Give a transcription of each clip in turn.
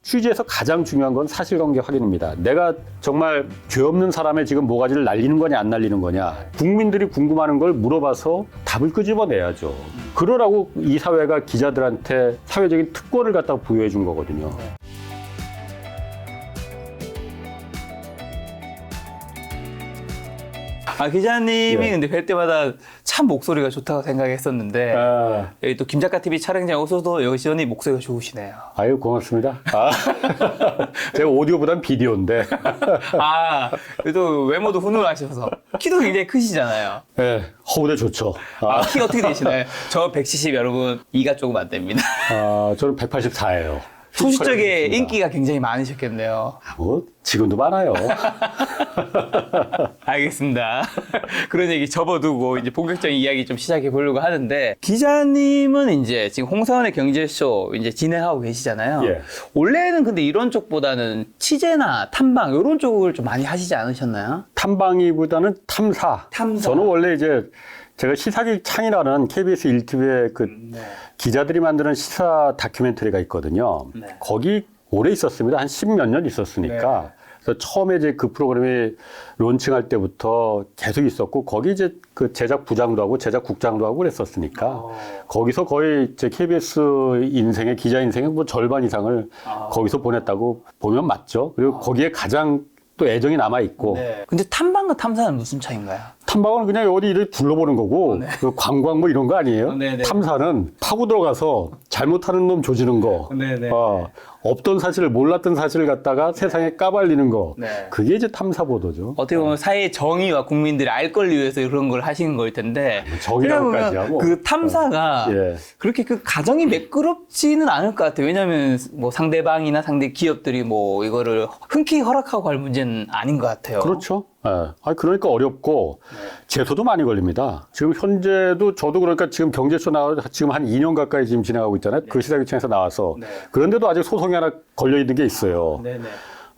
취재에서 가장 중요한 건 사실관계 확인입니다. 내가 정말 죄 없는 사람의 지금 모가지를 날리는 거냐 안 날리는 거냐. 국민들이 궁금하는 걸 물어봐서 답을 끄집어내야죠. 그러라고 이 사회가 기자들한테 사회적인 특권을 갖다가 부여해 준 거거든요. 기자님이 예. 근데 뵐 때마다 참 목소리가 좋다고 생각했었는데 여기 또 김작가 TV 촬영장에 오셔도 여전히 목소리가 좋으시네요. 아유 고맙습니다. 제가 오디오보단 비디오인데. 그래도 외모도 훈훈하셔서 키도 굉장히 크시잖아요. 네, 허우대 좋죠. 키가 어떻게 되시나요? 저 170 여러분 이가 조금 안 됩니다. 저는 184예요. 소수적에 인기가 굉장히 많으셨겠네요. 뭐 지금도 많아요. 알겠습니다. 그런 얘기 접어두고 이제 본격적인 이야기 좀 시작해 보려고 하는데, 기자님은 이제 지금 홍사원의 경제쇼 이제 진행하고 계시잖아요. 예. 원래는 근데 이런 쪽보다는 취재나 탐방 이런 쪽을 좀 많이 하시지 않으셨나요? 탐방이보다는 탐사. 저는 원래 이제 제가 시사기 창이라는 KBS 1TV의 그 기자들이 만드는 시사 다큐멘터리가 있거든요. 네. 거기 오래 있었습니다. 한 10몇 년 있었으니까. 네. 그래서 처음에 이제 그 프로그램이 론칭할 때부터 계속 있었고, 거기 이제 그 제작 부장도 하고 제작 국장도 하고 그랬었으니까, 거기서 거의 제 KBS 인생의, 기자 인생의 뭐 절반 이상을 거기서 보냈다고 보면 맞죠. 그리고 거기에 가장 또 애정이 남아있고. 네. 근데 탐방과 탐사는 무슨 차이인가요? 탐방은 그냥 어디 이렇게 둘러보는 거고, 그 관광 뭐 이런 거 아니에요? 네네. 탐사는 파고 들어가서 잘못하는 놈 조지는 거, 네네. 없던 사실을, 몰랐던 사실을 갖다가 세상에 까발리는 거, 네. 그게 이제 탐사 보도죠. 어떻게 보면 사회의 정의와 국민들의 알 권리 위해서 그런 걸 하시는 거일 텐데, 정의라고까지 생각해보면 하고. 그 탐사가 예. 그렇게 그 가정이 매끄럽지는 않을 것 같아요. 왜냐하면 뭐 상대방이나 상대 기업들이 뭐 이거를 흔쾌히 허락하고 갈 문제는 아닌 것 같아요. 그렇죠. 예. 그러니까 어렵고, 제소도 많이 걸립니다. 지금 현재도 저도 그러니까 지금 경제쇼 지금 한 2년 가까이 지금 진행하고 있잖아요. 그 시사기청에서 나와서. 그런데도 아직 소송이 하나 걸려 있는 게 있어요. 네네.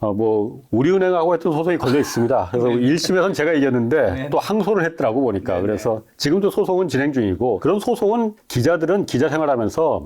뭐 우리은행하고 했던 소송이 걸려 있습니다. 그래서 1심에서는 제가 이겼는데 또 항소를 했더라고 보니까. 그래서 지금도 소송은 진행 중이고, 그런 소송은 기자들은 기자 생활하면서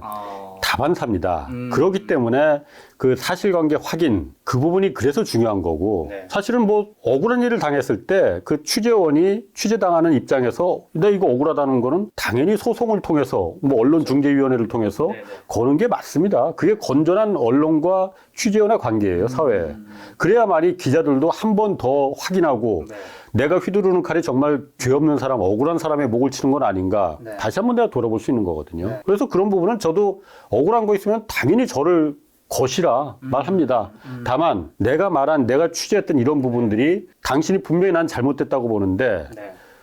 다반사입니다. 그렇기 때문에 그 사실관계 확인, 그 부분이 그래서 중요한 거고, 사실은 뭐 억울한 일을 당했을 때 그 취재원이 취재당하는 입장에서 나 이거 억울하다는 거는 당연히 소송을 통해서 뭐 언론중재위원회를 통해서 거는 게 맞습니다. 그게 건전한 언론과 취재원의 관계예요, 사회에. 그래야만이 기자들도 한 번 더 확인하고 내가 휘두르는 칼이 정말 죄 없는 사람, 억울한 사람의 목을 치는 건 아닌가. 다시 한번 내가 돌아볼 수 있는 거거든요. 그래서 그런 부분은 저도 억울한 거 있으면 당연히 저를 거시라 말합니다. 다만 내가 말한, 내가 취재했던 이런 부분들이 당신이 분명히 난 잘못됐다고 보는데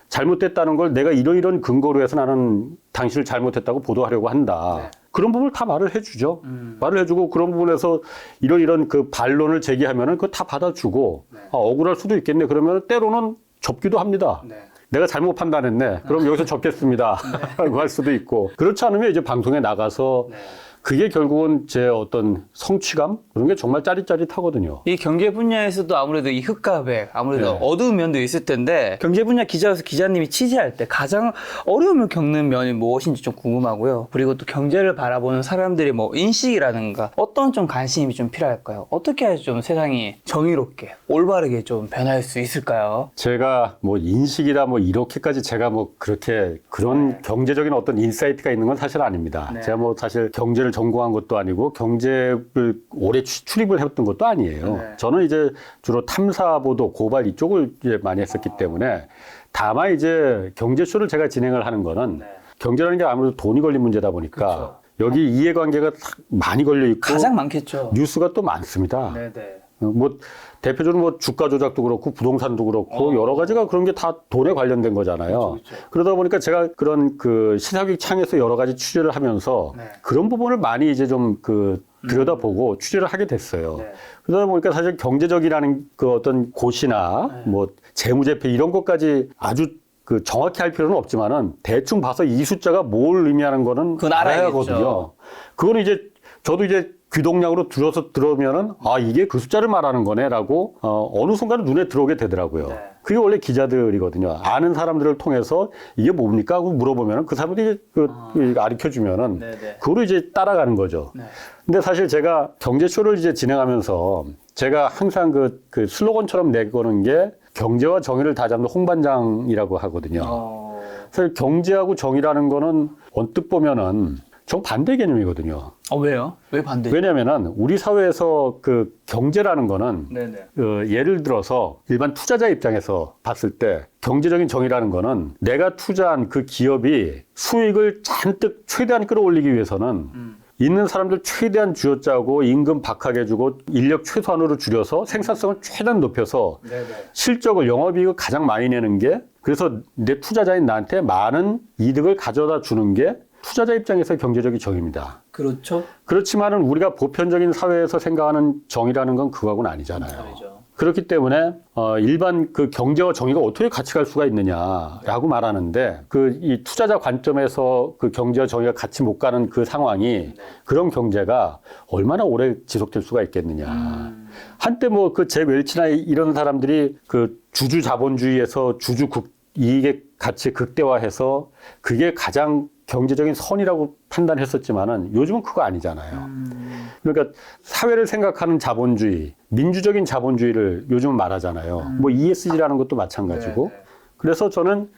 잘못됐다는 걸 내가 이런 근거로 해서 나는 당신을 잘못했다고 보도하려고 한다. 그런 부분을 다 말을 해주죠. 말을 해주고, 그런 부분에서 이런 그 반론을 제기하면은 그거 다 받아주고, 억울할 수도 있겠네. 그러면 때로는 접기도 합니다. 내가 잘못 판단했네. 그럼 여기서 접겠습니다. 라고 할 수도 있고. 그렇지 않으면 이제 방송에 나가서 그게 결국은 제 어떤 성취감? 그런 게 정말 짜릿짜릿하거든요. 이 경제 분야에서도 아무래도 이 흑과 백, 아무래도 어두운 면도 있을 텐데, 경제 분야 기자로서 기자님이 취재할 때 가장 어려움을 겪는 면이 무엇인지 좀 궁금하고요. 그리고 또 경제를 바라보는 사람들의 뭐 인식이라든가 어떤 좀 관심이 좀 필요할까요? 어떻게 해야 좀 세상이 정의롭게, 올바르게 좀 변할 수 있을까요? 제가 뭐 인식이라 뭐 이렇게까지 제가 뭐 그렇게 그런 경제적인 어떤 인사이트가 있는 건 사실 아닙니다. 제가 뭐 사실 경제를 전공한 것도 아니고 경제를 오래 출입을 해왔던 것도 아니에요. 저는 이제 주로 탐사보도, 고발 이쪽을 이제 많이 했었기 때문에, 다만 이제 경제쇼를 제가 진행을 하는 거는 경제라는 게 아무래도 돈이 걸린 문제다 보니까 여기 이해관계가 많이 걸려 있고 가장 많겠죠. 뉴스가 또 많습니다. 뭐 대표적으로 뭐 주가 조작도 그렇고 부동산도 그렇고 여러 가지가 그런 게 다 돈에 관련된 거잖아요. 그러다 보니까 제가 그런 그 시사기 창에서 여러 가지 취재를 하면서 그런 부분을 많이 이제 좀 그 들여다보고 취재를 하게 됐어요. 그러다 보니까 사실 경제적이라는 그 어떤 고시나 뭐 재무제표 이런 것까지 아주 그 정확히 할 필요는 없지만은 대충 봐서 이 숫자가 뭘 의미하는 거는 그건 알아야 알아야겠죠. 하거든요. 그거는 이제 저도 이제 귀동량으로 들으면은 이게 그 숫자를 말하는 거네라고 어느 순간에 눈에 들어오게 되더라고요. 그게 원래 기자들이거든요. 아는 사람들을 통해서 이게 뭡니까 하고 물어보면은 그 사람들이 가르쳐 주면은 그거로 이제 따라가는 거죠. 근데 사실 제가 경제쇼를 이제 진행하면서 제가 항상 그 슬로건처럼 내거는 게 경제와 정의를 다잡는 홍반장이라고 하거든요. 사실 경제하고 정의라는 거는 언뜻 보면은 정반대 개념이거든요. 왜요? 왜 반대? 왜냐면은 우리 사회에서 그 경제라는 거는 네네. 예를 들어서 일반 투자자 입장에서 봤을 때 경제적인 정의라는 거는 내가 투자한 그 기업이 수익을 잔뜩 최대한 끌어올리기 위해서는 있는 사람들 최대한 쥐어짜고 임금 박하게 해주고 인력 최소한으로 줄여서 생산성을 최대한 높여서 네네. 실적을 영업이익을 가장 많이 내는 게 그래서 내 투자자인 나한테 많은 이득을 가져다 주는 게 투자자 입장에서의 경제적인 정의입니다. 그렇죠. 그렇지만은 우리가 보편적인 사회에서 생각하는 정의라는 건 그거하고는 아니잖아요. 아니죠. 그렇기 때문에 일반 그 경제와 정의가 어떻게 같이 갈 수가 있느냐라고 말하는데 그 이 투자자 관점에서 그 경제와 정의가 같이 못 가는 그 상황이 그런 경제가 얼마나 오래 지속될 수가 있겠느냐. 한때 뭐 그 제 웰치나 이런 사람들이 그 주주 자본주의에서 주주 이익의 가치 극대화해서 그게 가장 경제적인 선이라고 판단했었지만은 요즘은 그거 아니잖아요. 그러니까 사회를 생각하는 자본주의, 민주적인 자본주의를 요즘 말하잖아요. 뭐 ESG라는 것도 마찬가지고. 그래서 저는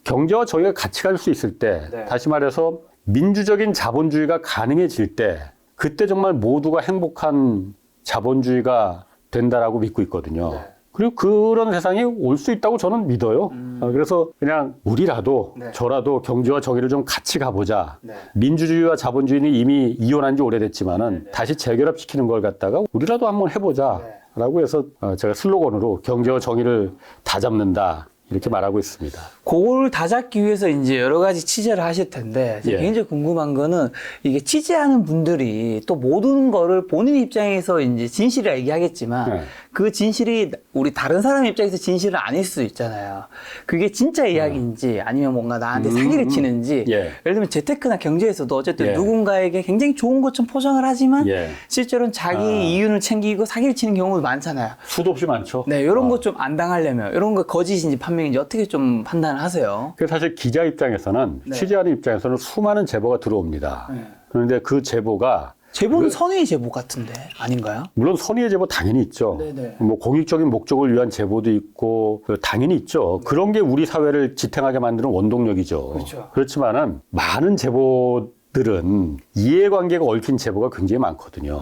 경제와 정의가 같이 갈 수 있을 때, 다시 말해서 민주적인 자본주의가 가능해질 때, 그때 정말 모두가 행복한 자본주의가 된다라고 믿고 있거든요. 그리고 그런 세상이 올 수 있다고 저는 믿어요. 그래서 그냥 우리라도 저라도 경제와 정의를 좀 같이 가보자. 민주주의와 자본주의는 이미 이혼한 지 오래됐지만은 다시 재결합시키는 걸 갖다가 우리라도 한번 해보자. 라고 해서 제가 슬로건으로 경제와 정의를 다 잡는다. 이렇게 말하고 있습니다. 그걸 다 잡기 위해서 이제 여러 가지 취재를 하실 텐데 제가 굉장히 궁금한 거는 이게 취재하는 분들이 또 모든 거를 본인 입장에서 이제 진실을 얘기하겠지만 그 진실이 우리 다른 사람 입장에서 진실은 아닐 수 있잖아요. 그게 진짜 이야기인지 아니면 뭔가 나한테 사기를 치는지 예를 들면 재테크나 경제에서도 어쨌든 누군가에게 굉장히 좋은 것처럼 포장을 하지만 실제로는 자기 이윤을 챙기고 사기를 치는 경우도 많잖아요. 수도 없이 많죠. 네, 이런 거 좀 안 당하려면 이런 거 거짓인지 판명인지 어떻게 좀 판단을 하세요? 사실 기자 입장에서는 취재하는 입장에서는 수많은 제보가 들어옵니다. 그런데 그 제보는 선의의 제보 같은데 아닌가요? 물론 선의의 제보 당연히 있죠. 뭐 공익적인 목적을 위한 제보도 있고 당연히 있죠. 그런 게 우리 사회를 지탱하게 만드는 원동력이죠. 그렇죠. 그렇지만은 많은 제보들은 이해관계가 얽힌 제보가 굉장히 많거든요.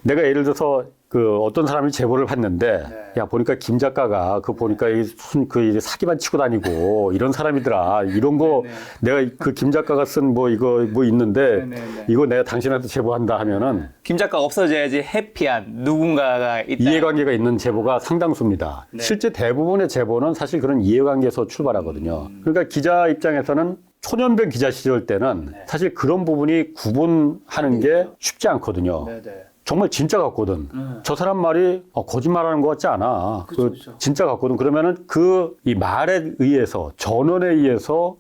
내가 예를 들어서 그 어떤 사람이 제보를 받는데 야 보니까 김 작가가 그 보니까 그 사기만 치고 다니고 이런 사람이더라 이런 거 내가 그 김 작가가 쓴 뭐 이거 뭐 있는데 이거 내가 당신한테 제보한다 하면은 김 작가가 없어져야지 해피한 누군가가 있다. 이해관계가 있는 제보가 상당수입니다. 실제 대부분의 제보는 사실 그런 이해관계에서 출발하거든요. 그러니까 기자 입장에서는 초년병 기자 시절 때는 사실 그런 부분이 구분하는 게 쉽지 않거든요. 정말 진짜 같거든. 저 사람 말이 거짓말하는 것 같지 않아. 진짜 같거든. 그러면은 이 말에 의해서 전원에 의해서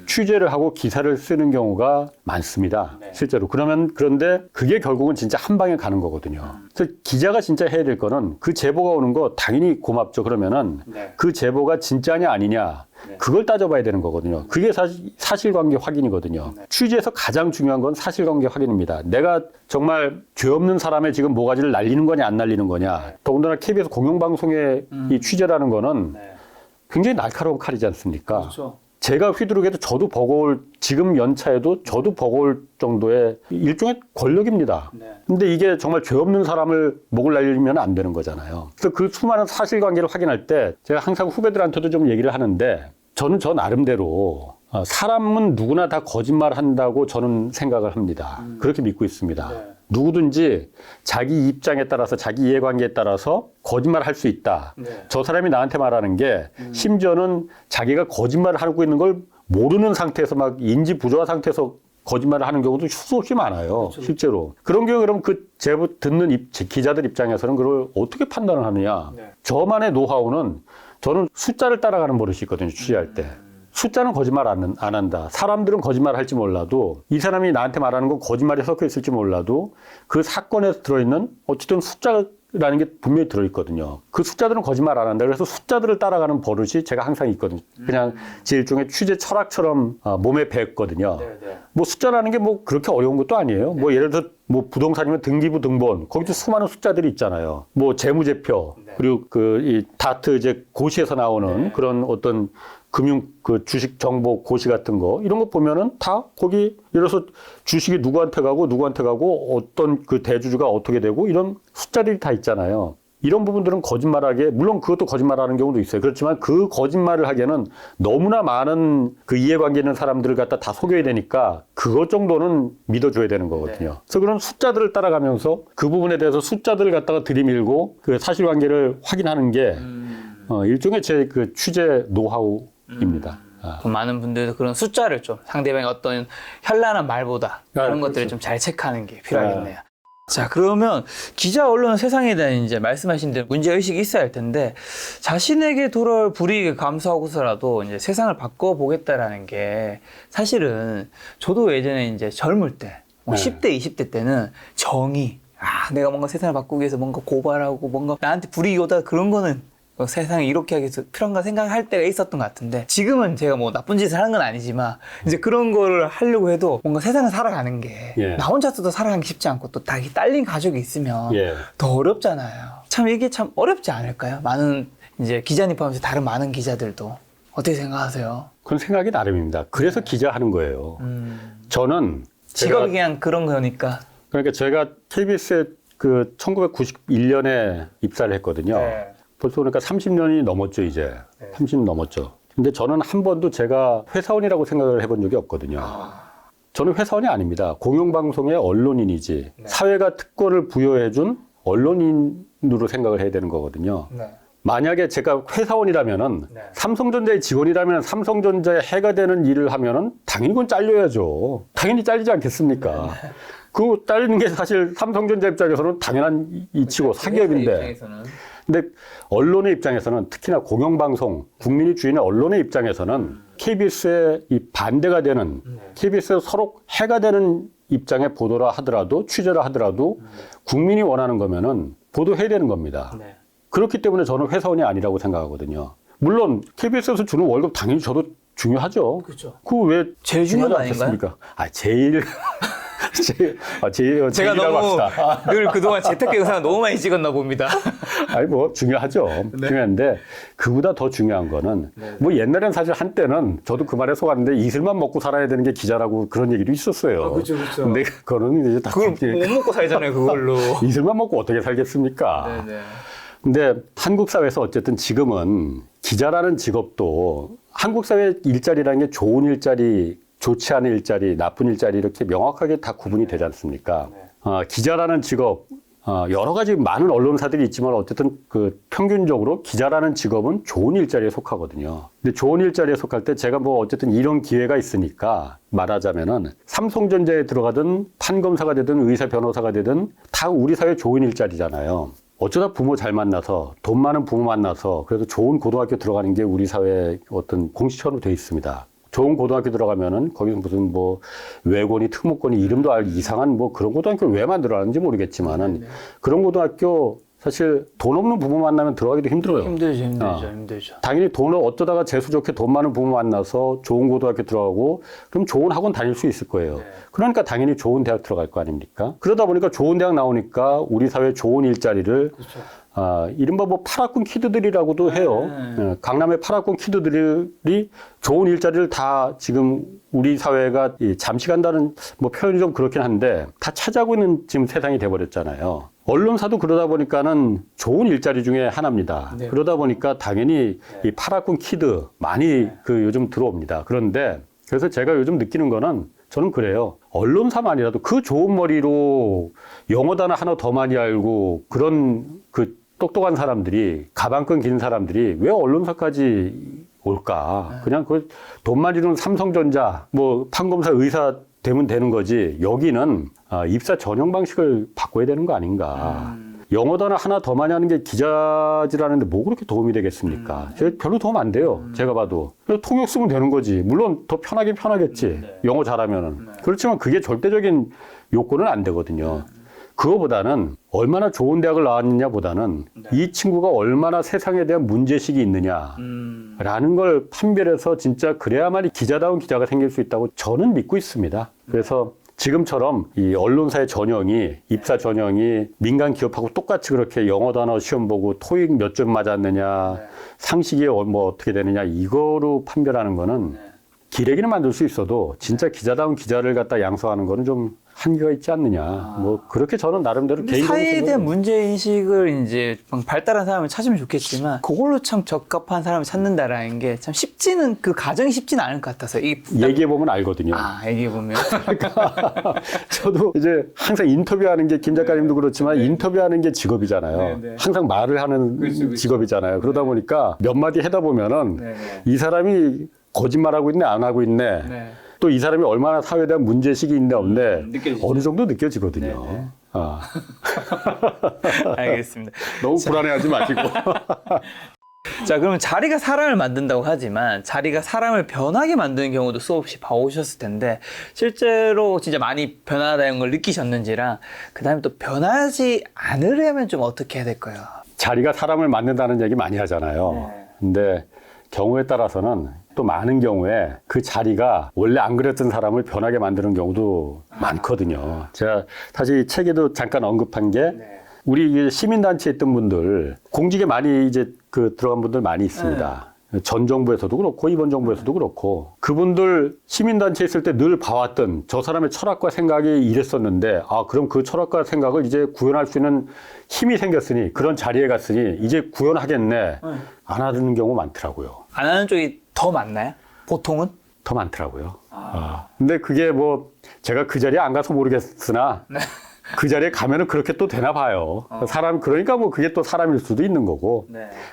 취재를 하고 기사를 쓰는 경우가 많습니다. 실제로. 그런데 그게 결국은 진짜 한 방에 가는 거거든요. 그래서 기자가 진짜 해야 될 거는 그 제보가 오는 거 당연히 고맙죠. 그러면은 그 제보가 진짜냐 아니냐. 그걸 따져봐야 되는 거거든요. 그게 사실관계 확인이거든요. 취재에서 가장 중요한 건 사실관계 확인입니다. 내가 정말 죄 없는 사람의 지금 모가지를 날리는 거냐 안 날리는 거냐. 더군다나 KBS 공영방송의 이 취재라는 거는 굉장히 날카로운 칼이지 않습니까? 그렇죠. 제가 휘두르게도 저도 버거울 지금 연차에도 저도 버거울 정도의 일종의 권력입니다. 근데 이게 정말 죄 없는 사람을 목을 날리면 안 되는 거잖아요. 그래서 그 수많은 사실관계를 확인할 때 제가 항상 후배들한테도 좀 얘기를 하는데 저는 저 나름대로 사람은 누구나 다 거짓말한다고 저는 생각을 합니다. 그렇게 믿고 있습니다. 누구든지 자기 입장에 따라서 자기 이해관계에 따라서 거짓말을 할 수 있다. 저 사람이 나한테 말하는 게 심지어는 자기가 거짓말을 하고 있는 걸 모르는 상태에서 막 인지 부조화 상태에서 거짓말을 하는 경우도 수없이 많아요. 실제로. 그런 경우 그럼 그 제보 듣는 기자들 입장에서는 그걸 어떻게 판단을 하느냐. 저만의 노하우는 저는 숫자를 따라가는 버릇이 있거든요. 취재할 때. 숫자는 거짓말 안 한다. 사람들은 거짓말 할지 몰라도 이 사람이 나한테 말하는 건 거짓말이 섞여 있을지 몰라도 그 사건에 들어있는 어쨌든 숫자가 라는 게 분명히 들어있거든요. 그 숫자들은 거짓말 안 한다. 그래서 숫자들을 따라가는 버릇이 제가 항상 있거든요. 그냥 제 일종의 취재 철학처럼 몸에 배었거든요. 뭐 숫자라는 게 뭐 그렇게 어려운 것도 아니에요. 뭐 예를 들어 뭐 부동산이면 등기부 등본 거기도 수많은 숫자들이 있잖아요. 뭐 재무제표 그리고 그 이 다트 이제 고시에서 나오는 그런 어떤 금융 그 주식 정보 고시 같은 거 이런 거 보면은 다 거기 예를 들어서 주식이 누구한테 가고 어떤 그 대주주가 어떻게 되고 이런 숫자들이 다 있잖아요. 이런 부분들은 거짓말하게 물론 그것도 거짓말하는 경우도 있어요. 그렇지만 그 거짓말을 하기에는 너무나 많은 그 이해관계 있는 사람들을 갖다 다 속여야 되니까 그것 정도는 믿어줘야 되는 거거든요. 그래서 그런 숫자들을 따라가면서 그 부분에 대해서 숫자들을 갖다가 들이밀고 그 사실관계를 확인하는 게 일종의 제 그 취재 노하우입니다. 많은 분들도 그런 숫자를 좀 상대방의 어떤 현란한 말보다 그런 것들을 좀 잘 체크하는 게 필요하겠네요. 자, 그러면 기자 언론 세상에 대한 이제 말씀하신 대로 문제의식이 있어야 할 텐데 자신에게 돌아올 불이익을 감수하고서라도 이제 세상을 바꿔보겠다라는 게 사실은 저도 예전에 이제 젊을 때, 뭐 10대, 20대 때는 정의, 내가 뭔가 세상을 바꾸기 위해서 뭔가 고발하고 뭔가 나한테 불이익이 오다 그런 거는 세상에 이렇게 하기 위해서 필요한가 생각할 때가 있었던 것 같은데 지금은 제가 뭐 나쁜 짓을 하는 건 아니지만 이제 그런 거를 하려고 해도 뭔가 세상을 살아가는 게 나 혼자서도 살아가기 쉽지 않고 또 다 딸린 가족이 있으면 더 어렵잖아요. 참 이게 참 어렵지 않을까요? 많은 이제 기자님 포함해서 다른 많은 기자들도 어떻게 생각하세요? 그건 생각이 나름입니다. 그래서 기자 하는 거예요. 저는 직업이 그냥 그런 거니까. 그러니까 제가 KBS에 그 1991년에 입사를 했거든요. 벌써 그러니까 30년이 넘었죠, 이제. 30년 넘었죠. 근데 저는 한 번도 제가 회사원이라고 생각을 해본 적이 없거든요. 저는 회사원이 아닙니다. 공영방송의 언론인이지. 사회가 특권을 부여해준 언론인으로 생각을 해야 되는 거거든요. 만약에 제가 회사원이라면은 삼성전자의 직원이라면 삼성전자에 해가 되는 일을 하면은 당연히 그건 잘려야죠. 당연히 잘리지 않겠습니까? 그 잘리는 게 사실 삼성전자 입장에서는 당연한 이치고 사기업인데. 근데 언론의 입장에서는 특히나 공영방송, 국민이 주인의 언론의 입장에서는 KBS에 이 반대가 되는, KBS에 서로 해가 되는 입장의 보도라 하더라도, 취재라 하더라도 국민이 원하는 거면은 보도해야 되는 겁니다. 그렇기 때문에 저는 회사원이 아니라고 생각하거든요. 물론 KBS에서 주는 월급 당연히 저도 중요하죠. 그렇죠. 그거 왜 제일 중요한 거 아닌가요? 제일 제가 너무 늘 그동안 재테크 영상을 너무 많이 찍었나 봅니다. 아니 뭐 중요하죠. 중요한데 그보다 더 중요한 거는 뭐 옛날엔 사실 한때는 저도 그 말에 속았는데 이슬만 먹고 살아야 되는 게 기자라고 그런 얘기도 있었어요. 그렇죠. 근데 그거는 이제 다 그걸 못 먹고 살잖아요, 그걸로. 이슬만 먹고 어떻게 살겠습니까? 근데 한국 사회에서 어쨌든 지금은 기자라는 직업도 한국 사회 일자리라는 게 좋은 일자리, 좋지 않은 일자리, 나쁜 일자리 이렇게 명확하게 다 구분이 되지 않습니까? 기자라는 직업, 여러 가지 많은 언론사들이 있지만 어쨌든 그 평균적으로 기자라는 직업은 좋은 일자리에 속하거든요. 근데 좋은 일자리에 속할 때 제가 뭐 어쨌든 이런 기회가 있으니까 말하자면은 삼성전자에 들어가든 판검사가 되든 의사 변호사가 되든 다 우리 사회 좋은 일자리잖아요. 어쩌다 부모 잘 만나서 돈 많은 부모 만나서 그래도 좋은 고등학교 들어가는 게 우리 사회의 어떤 공식처럼 돼 있습니다. 좋은 고등학교 들어가면은 거기서 무슨 뭐 외고니 특목고니 이름도 알 이상한 뭐 그런 고등학교를 왜 만들어놨는지 모르겠지만은 그런 고등학교 사실 돈 없는 부모 만나면 들어가기도 힘들어요. 힘들죠. 당연히 돈을 어쩌다가 재수 좋게 돈 많은 부모 만나서 좋은 고등학교 들어가고 그럼 좋은 학원 다닐 수 있을 거예요. 그러니까 당연히 좋은 대학 들어갈 거 아닙니까? 그러다 보니까 좋은 대학 나오니까 우리 사회 좋은 일자리를 이른바 뭐 파라군 키드들이라고도 해요. 강남의 파라군 키드들이 좋은 일자리를 다 지금 우리 사회가 잠시 간다는 뭐 표현이 좀 그렇긴 한데 다 차지하고 있는 지금 세상이 돼버렸잖아요. 언론사도 그러다 보니까는 좋은 일자리 중에 하나입니다. 그러다 보니까 당연히 이 파라군 키드 많이 그 요즘 들어옵니다. 그런데 그래서 제가 요즘 느끼는 거는 저는 그래요. 언론사만이라도 그 좋은 머리로 영어 단어 하나 더 많이 알고 그런 그 똑똑한 사람들이 가방끈 긴 사람들이 왜 언론사까지 올까? 그냥 그 돈 많이 드는 삼성전자 뭐 판검사 의사 되면 되는 거지. 여기는 입사 전형 방식을 바꿔야 되는 거 아닌가. 영어 단어 하나 더 많이 하는 게 기자질하는데 뭐 그렇게 도움이 되겠습니까? 제가 별로 도움 안 돼요. 제가 봐도. 통역 쓰면 되는 거지. 물론 더 편하긴 편하겠지. 영어 잘하면은. 그렇지만 그게 절대적인 요건은 안 되거든요. 그거보다는 얼마나 좋은 대학을 나왔느냐보다는 이 친구가 얼마나 세상에 대한 문제의식이 있느냐라는 걸 판별해서 진짜 그래야만 기자다운 기자가 생길 수 있다고 저는 믿고 있습니다. 그래서 지금처럼 이 언론사의 전형이, 입사 전형이 민간 기업하고 똑같이 그렇게 영어 단어 시험 보고 토익 몇 점 맞았느냐, 상식이 뭐 어떻게 되느냐, 이거로 판별하는 거는 기레기는 만들 수 있어도 진짜 기자다운 기자를 갖다 양성하는 거는 좀 한계가 있지 않느냐. 뭐 그렇게 저는 나름대로 개인적으로 사회에 대한 문제인식을 이제 발달한 사람을 찾으면 좋겠지만 그걸로 참 적합한 사람을 찾는다라는 게 참 쉽지는 그 과정이 쉽지는 않을 것 같아서 얘기해보면 알거든요. 얘기해보면 그러니까 저도 이제 항상 인터뷰하는 게 김 작가님도 그렇지만 인터뷰하는 게 직업이잖아요. 항상 말을 하는 직업이잖아요. 그러다 보니까 몇 마디 하다 보면은 이 사람이 거짓말하고 있네 안 하고 있네. 또 이 사람이 얼마나 사회에 대한 문제의식이 있네 없네. 어느 정도 느껴지거든요. 알겠습니다. 너무 불안해하지 마시고. 자, 그러면 자리가 사람을 만든다고 하지만 자리가 사람을 변하게 만드는 경우도 수없이 봐오셨을 텐데 실제로 진짜 많이 변하다는 걸 느끼셨는지랑 그 다음에 또 변하지 않으려면 좀 어떻게 해야 될까요? 자리가 사람을 만든다는 얘기 많이 하잖아요. 근데 경우에 따라서는 또 많은 경우에 그 자리가 원래 안 그랬던 사람을 변하게 만드는 경우도 많거든요. 제가 사실 이 책에도 잠깐 언급한 게 우리 시민단체에 있던 분들 공직에 많이 이제 그 들어간 분들 많이 있습니다. 전 정부에서도 그렇고 이번 정부에서도 그렇고 그분들 시민단체에 있을 때 늘 봐왔던 저 사람의 철학과 생각이 이랬었는데 그럼 그 철학과 생각을 이제 구현할 수 있는 힘이 생겼으니 그런 자리에 갔으니 이제 구현하겠네. 안 하는 경우 많더라고요. 안 하는 쪽이 더 많나요? 보통은? 더 많더라고요. 근데 그게 뭐 제가 그 자리에 안 가서 모르겠으나 그 자리에 가면은 그렇게 또 되나 봐요. 그러니까 뭐 그게 또 사람일 수도 있는 거고.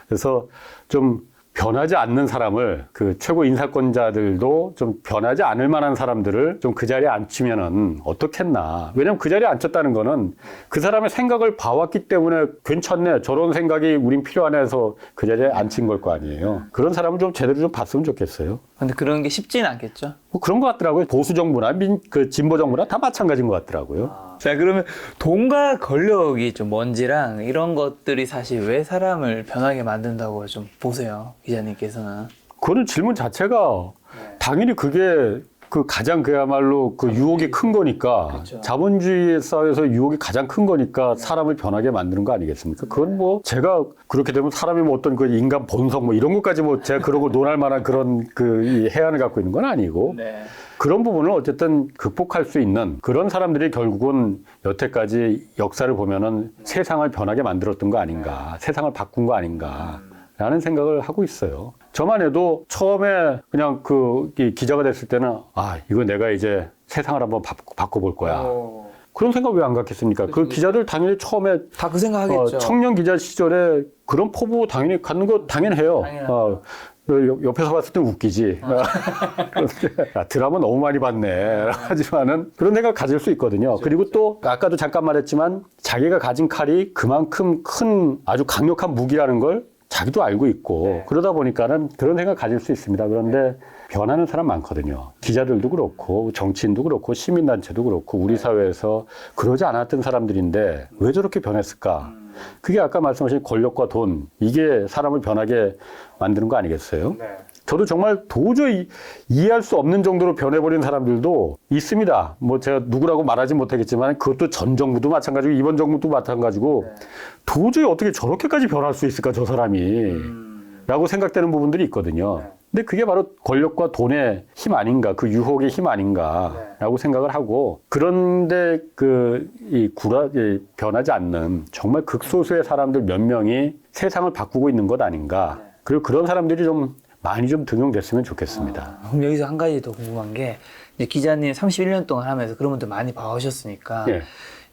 그래서 좀 변하지 않는 사람을 그 최고 인사권자들도 좀 변하지 않을 만한 사람들을 좀 그 자리에 앉히면은 어떻겠나. 왜냐면 그 자리에 앉혔다는 거는 그 사람의 생각을 봐왔기 때문에 괜찮네. 저런 생각이 우린 필요하네 해서 그 자리에 앉힌 걸 거 아니에요. 그런 사람을 좀 제대로 좀 봤으면 좋겠어요. 근데 그런 게 쉽지는 않겠죠? 뭐 그런 것 같더라고요. 보수 정부나 그 진보 정부나 다 마찬가지인 것 같더라고요. 자, 그러면 돈과 권력이 좀 뭔지랑 이런 것들이 사실 왜 사람을 변하게 만든다고 좀 보세요, 기자님께서는. 그거는 질문 자체가 당연히 그게 그 가장 그야말로 그 유혹이 큰 거니까 그렇죠. 자본주의 사회에서 유혹이 가장 큰 거니까 사람을 변하게 만드는 거 아니겠습니까? 그건 뭐 제가 그렇게 되면 사람이 뭐 어떤 그 인간 본성 뭐 이런 것까지 뭐 제가 그러고 논할 만한 그런 그 해안을 갖고 있는 건 아니고 그런 부분을 어쨌든 극복할 수 있는 그런 사람들이 결국은 여태까지 역사를 보면은 세상을 변하게 만들었던 거 아닌가, 세상을 바꾼 거 아닌가. 라는 생각을 하고 있어요. 저만 해도 처음에 그냥 이 기자가 됐을 때는 이거 내가 이제 세상을 한번 바꿔볼 거야. 그런 생각 왜 안 갖겠습니까? 그 기자들 당연히 처음에 다 그 생각하겠죠. 청년 기자 시절에 그런 포부 당연히 갖는 거 당연해요. 옆에서 봤을 때 웃기지. 그런데 드라마 너무 많이 봤네. 하지만은 그런 생각 가질 수 있거든요. 그리고 또 아까도 잠깐 말했지만 자기가 가진 칼이 그만큼 큰 아주 강력한 무기라는 걸 자기도 알고 있고 그러다 보니까는 그런 생각 가질 수 있습니다. 그런데 변하는 사람 많거든요. 기자들도 그렇고 정치인도 그렇고 시민단체도 그렇고 우리 사회에서 그러지 않았던 사람들인데 왜 저렇게 변했을까? 그게 아까 말씀하신 권력과 돈 이게 사람을 변하게 만드는 거 아니겠어요? 저도 정말 도저히 이해할 수 없는 정도로 변해버린 사람들도 있습니다. 뭐 제가 누구라고 말하지 못하겠지만 그것도 전 정부도 마찬가지고 이번 정부도 마찬가지고 도저히 어떻게 저렇게까지 변할 수 있을까 저 사람이 라고 생각되는 부분들이 있거든요. 근데 그게 바로 권력과 돈의 힘 아닌가 그 유혹의 힘 아닌가라고 생각을 하고 그런데 변하지 않는 정말 극소수의 사람들 몇 명이 세상을 바꾸고 있는 것 아닌가. 그리고 그런 사람들이 좀 많이 좀 등용됐으면 좋겠습니다. 그럼 여기서 한 가지 더 궁금한 게 이제 기자님 31년 동안 하면서 그런 분들 많이 봐오셨으니까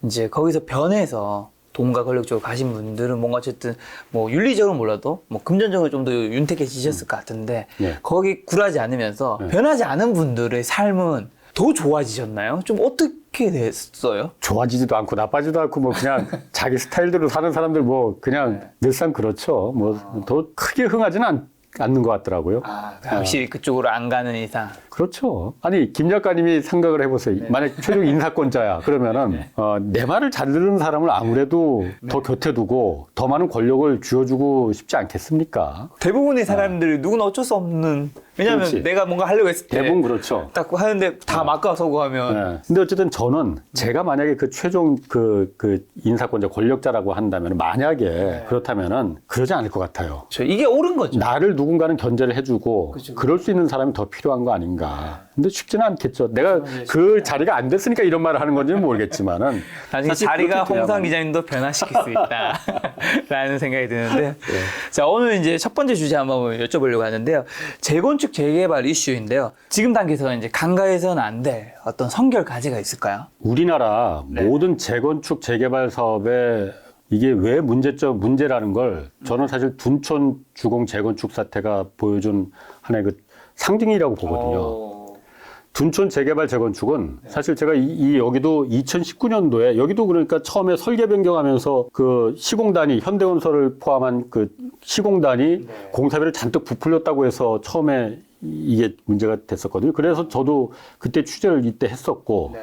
이제 거기서 변해서 돈과 권력 쪽으로 가신 분들은 뭔가 어쨌든 뭐 윤리적으로 몰라도 뭐 금전적으로 좀 더 윤택해지셨을 것 같은데 거기 굴하지 않으면서 변하지 않은 분들의 삶은 더 좋아지셨나요? 좀 어떻게 됐어요? 좋아지지도 않고 나빠지도 않고 뭐 그냥 자기 스타일대로 사는 사람들 뭐 그냥 늘상 그렇죠. 뭐 더 크게 흥하지는 않는 것 같더라고요. 확실히 그쪽으로 안 가는 이상. 그렇죠. 아니 김 작가님이 생각을 해보세요. 만약 최종 인사권자야 그러면은 내 말을 잘 듣는 사람을 아무래도 더 곁에 두고 더 많은 권력을 쥐어주고 싶지 않겠습니까? 대부분의 사람들이 누구나 어쩔 수 없는. 왜냐하면 그렇지. 내가 뭔가 하려고 했을 때 대부분 그렇죠. 딱 하는데 다 막가서고 하면. 네. 근데 어쨌든 저는 제가 만약에 그 최종 그 인사권자 권력자라고 한다면 만약에 그렇다면은 그러지 않을 것 같아요. 이게 옳은 거죠. 나를 누군가는 견제를 해주고 그쵸. 그럴 수 있는 사람이 더 필요한 거 아닌가. 근데 쉽지는 않겠죠. 내가 그 자리가 안 됐으니까 이런 말을 하는 건지는 모르겠지만은 나중에 사실 자리가 그렇게 홍상 돼야만. 기자님도 변화시킬 수 있다. 라는 생각이 드는데. 자, 오늘 이제 첫 번째 주제 한번 여쭤보려고 하는데요. 재건축, 재개발 이슈인데요. 지금 단계에서는 이제 간과해서는 안 될 어떤 선결 과제가 있을까요? 우리나라 모든 재건축 재개발 사업에 이게 왜 문제라는 걸 저는 사실 둔촌 주공 재건축 사태가 보여준 하나의 그 상징이라고 보거든요. 둔촌 재개발 재건축은 사실 제가 여기도 2019년도에 여기도 그러니까 처음에 설계 변경하면서 그 시공단이 현대건설을 포함한 그 시공단이 공사비를 잔뜩 부풀렸다고 해서 처음에 이게 문제가 됐었거든요. 그래서 저도 그때 취재를 이때 했었고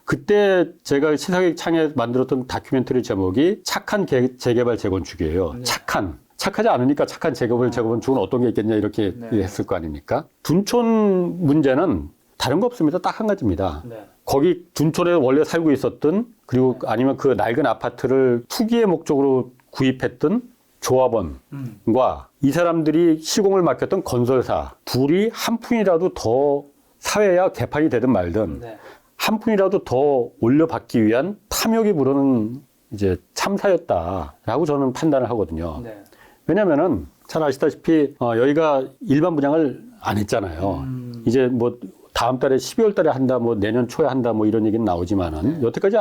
그때 제가 시사기 창에 만들었던 다큐멘터리 제목이 착한 재개발 재건축이에요. 착하지 않으니까 착한 재개발 재건축은 어떤 게 있겠냐 이렇게 했을 거 아닙니까? 둔촌 문제는 다른 거 없습니다. 딱 한 가지입니다. 거기 둔촌에 원래 살고 있었던 그리고 아니면 그 낡은 아파트를 투기의 목적으로 구입했던 조합원과 이 사람들이 시공을 맡겼던 건설사 둘이 한 푼이라도 더 사회야 개판이 되든 말든 한 푼이라도 더 올려받기 위한 탐욕이 부르는 이제 참사였다라고 저는 판단을 하거든요. 왜냐면은 잘 아시다시피 여기가 일반 분양을 안 했잖아요. 이제 뭐 다음 달에 12월 달에 한다, 뭐 내년 초에 한다, 뭐 이런 얘기는 나오지만은 여태까지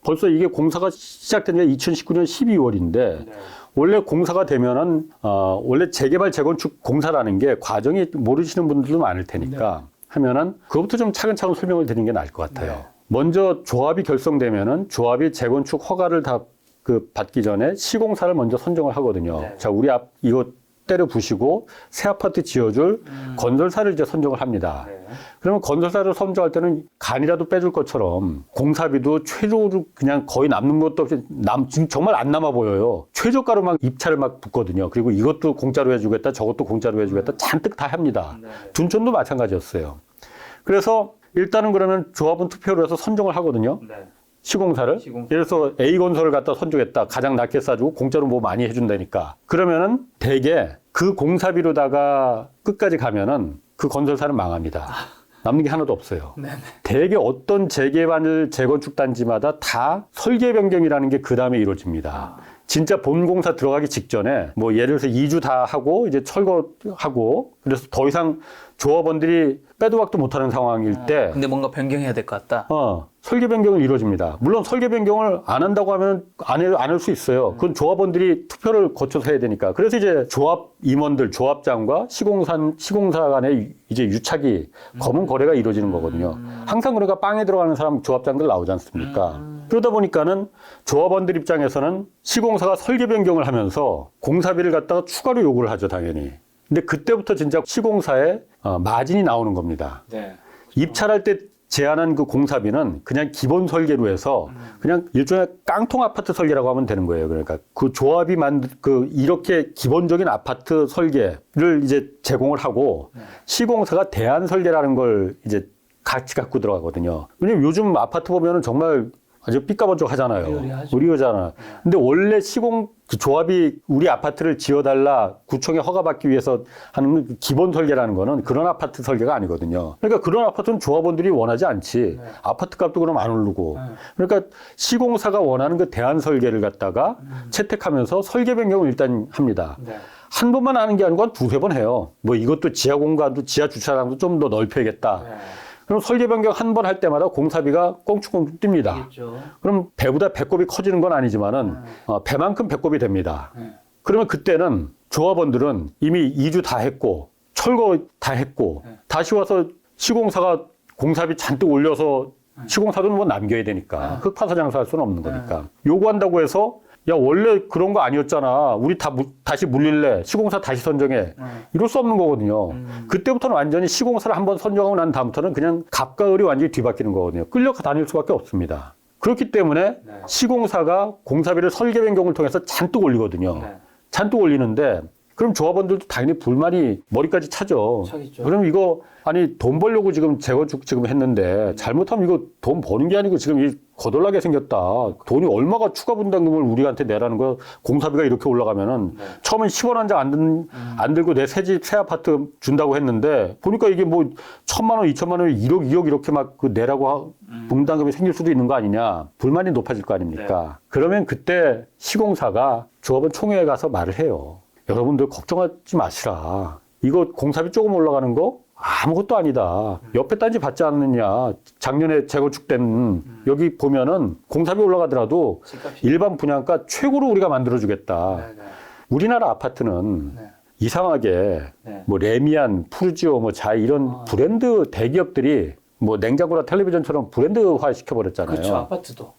벌써 이게 공사가 시작된 게 2019년 12월인데 원래 공사가 되면은 원래 재개발 재건축 공사라는 게 과정이 모르시는 분들도 많을 테니까 하면은 그것부터 좀 차근차근 설명을 드리는 게 나을 것 같아요. 먼저 조합이 결성되면은 조합이 재건축 허가를 다 받기 전에 시공사를 먼저 선정을 하거든요. 자, 우리 이거 때려 부시고 새 아파트 지어줄 건설사를 이제 선정을 합니다. 그러면 건설사를 선정할 때는 간이라도 빼줄 것처럼 공사비도 최저로 그냥 거의 남는 것도 없이 정말 안 남아 보여요. 최저가로 막 입찰을 막 붙거든요. 그리고 이것도 공짜로 해주겠다, 저것도 공짜로 해주겠다, 잔뜩 다 합니다. 둔촌도 마찬가지였어요. 그래서 일단은 그러면 조합은 투표를 해서 선정을 하거든요. 시공사를. 예를 들어서 A건설을 갖다 선정했다. 가장 낮게 싸주고 공짜로 뭐 많이 해준다니까. 그러면은 대개 그 공사비로다가 끝까지 가면은 그 건설사는 망합니다. 남는 게 하나도 없어요. 대개 어떤 재개발 재건축 단지마다 다 설계 변경이라는 게 그 다음에 이루어집니다. 진짜 본 공사 들어가기 직전에 뭐 예를 들어서 2주 다 하고 이제 철거하고 그래서 더 이상 조합원들이 빼도 박도 못하는 상황일 때 근데 뭔가 변경해야 될 것 같다. 설계 변경을 이루어집니다. 물론 설계 변경을 안 한다고 하면 안 할 수 있어요. 그건 조합원들이 투표를 거쳐서 해야 되니까. 그래서 이제 조합 임원들, 조합장과 시공사 간의 이제 유착이 검은 거래가 이루어지는 거거든요. 항상 그러니까 빵에 들어가는 사람 조합장들 나오지 않습니까? 그러다 보니까는 조합원들 입장에서는 시공사가 설계 변경을 하면서 공사비를 갖다가 추가로 요구를 하죠, 당연히. 근데 그때부터 진짜 시공사에 마진이 나오는 겁니다. 입찰할 때 제안한 그 공사비는 그냥 기본 설계로 해서 그냥 일종의 깡통 아파트 설계라고 하면 되는 거예요. 그러니까 그 조합이 이렇게 기본적인 아파트 설계를 이제 제공을 하고 시공사가 대안 설계라는 걸 이제 같이 갖고 들어가거든요. 왜냐면 요즘 아파트 보면은 정말 아주 삐까번쩍 하잖아요. 의리하잖아. 근데 원래 조합이 우리 아파트를 지어달라 구청에 허가받기 위해서 하는 기본 설계라는 거는 그런 아파트 설계가 아니거든요. 그러니까 그런 아파트는 조합원들이 원하지 않지. 아파트 값도 그럼 안 오르고. 그러니까 시공사가 원하는 그 대안 설계를 갖다가 채택하면서 설계 변경을 일단 합니다. 한 번만 하는 게 아니고 한 두세 번 해요. 뭐 이것도 지하 공간도 지하 주차장도 좀 더 넓혀야겠다. 그럼 설계 변경 한 번 할 때마다 공사비가 꽁충꽁충 뜁니다. 그럼 배보다 배꼽이 커지는 건 아니지만은 배만큼 배꼽이 됩니다. 그러면 그때는 조합원들은 이미 2주 다 했고 철거 다 했고 다시 와서 시공사가 공사비 잔뜩 올려서 시공사도 뭐 남겨야 되니까 흑파사 장사할 수는 없는 거니까 요구한다고 해서 야, 원래 그런 거 아니었잖아. 우리 다시 물릴래. 시공사 다시 선정해. 이럴 수 없는 거거든요. 그때부터는 완전히 시공사를 한번 선정하고 난 다음부터는 그냥 갑과 을이 완전히 뒤바뀌는 거거든요. 끌려다닐 수밖에 없습니다. 그렇기 때문에 시공사가 공사비를 설계 변경을 통해서 잔뜩 올리거든요. 잔뜩 올리는데 그럼 조합원들도 당연히 불만이 머리까지 차죠. 차겠죠. 그럼 이거 아니 돈 벌려고 지금 재건축 지금 했는데 잘못하면 이거 돈 버는 게 아니고 지금 이 거덜나게 생겼다. 돈이 얼마가 추가 분담금을 우리한테 내라는 거 공사비가 이렇게 올라가면은 처음엔 10원 한 장 안 들고 내 새 집 새 아파트 준다고 했는데 보니까 이게 뭐 1,000만 원, 2천만 원, 1억, 2억 이렇게 막 그 내라고 분담금이 생길 수도 있는 거 아니냐. 불만이 높아질 거 아닙니까? 그러면 그때 시공사가 조합원 총회에 가서 말을 해요. 여러분들 걱정하지 마시라. 이거 공사비 조금 올라가는 거 아무것도 아니다. 옆에 딴지 받지 않느냐. 작년에 재건축된 여기 보면은 공사비 올라가더라도 일반 분양가 최고로 우리가 만들어주겠다. 우리나라 아파트는 이상하게 뭐 레미안, 푸르지오, 뭐 자이 이런 브랜드 대기업들이 뭐 냉장고나 텔레비전처럼 브랜드화 시켜버렸잖아요. 그렇죠. 아파트도.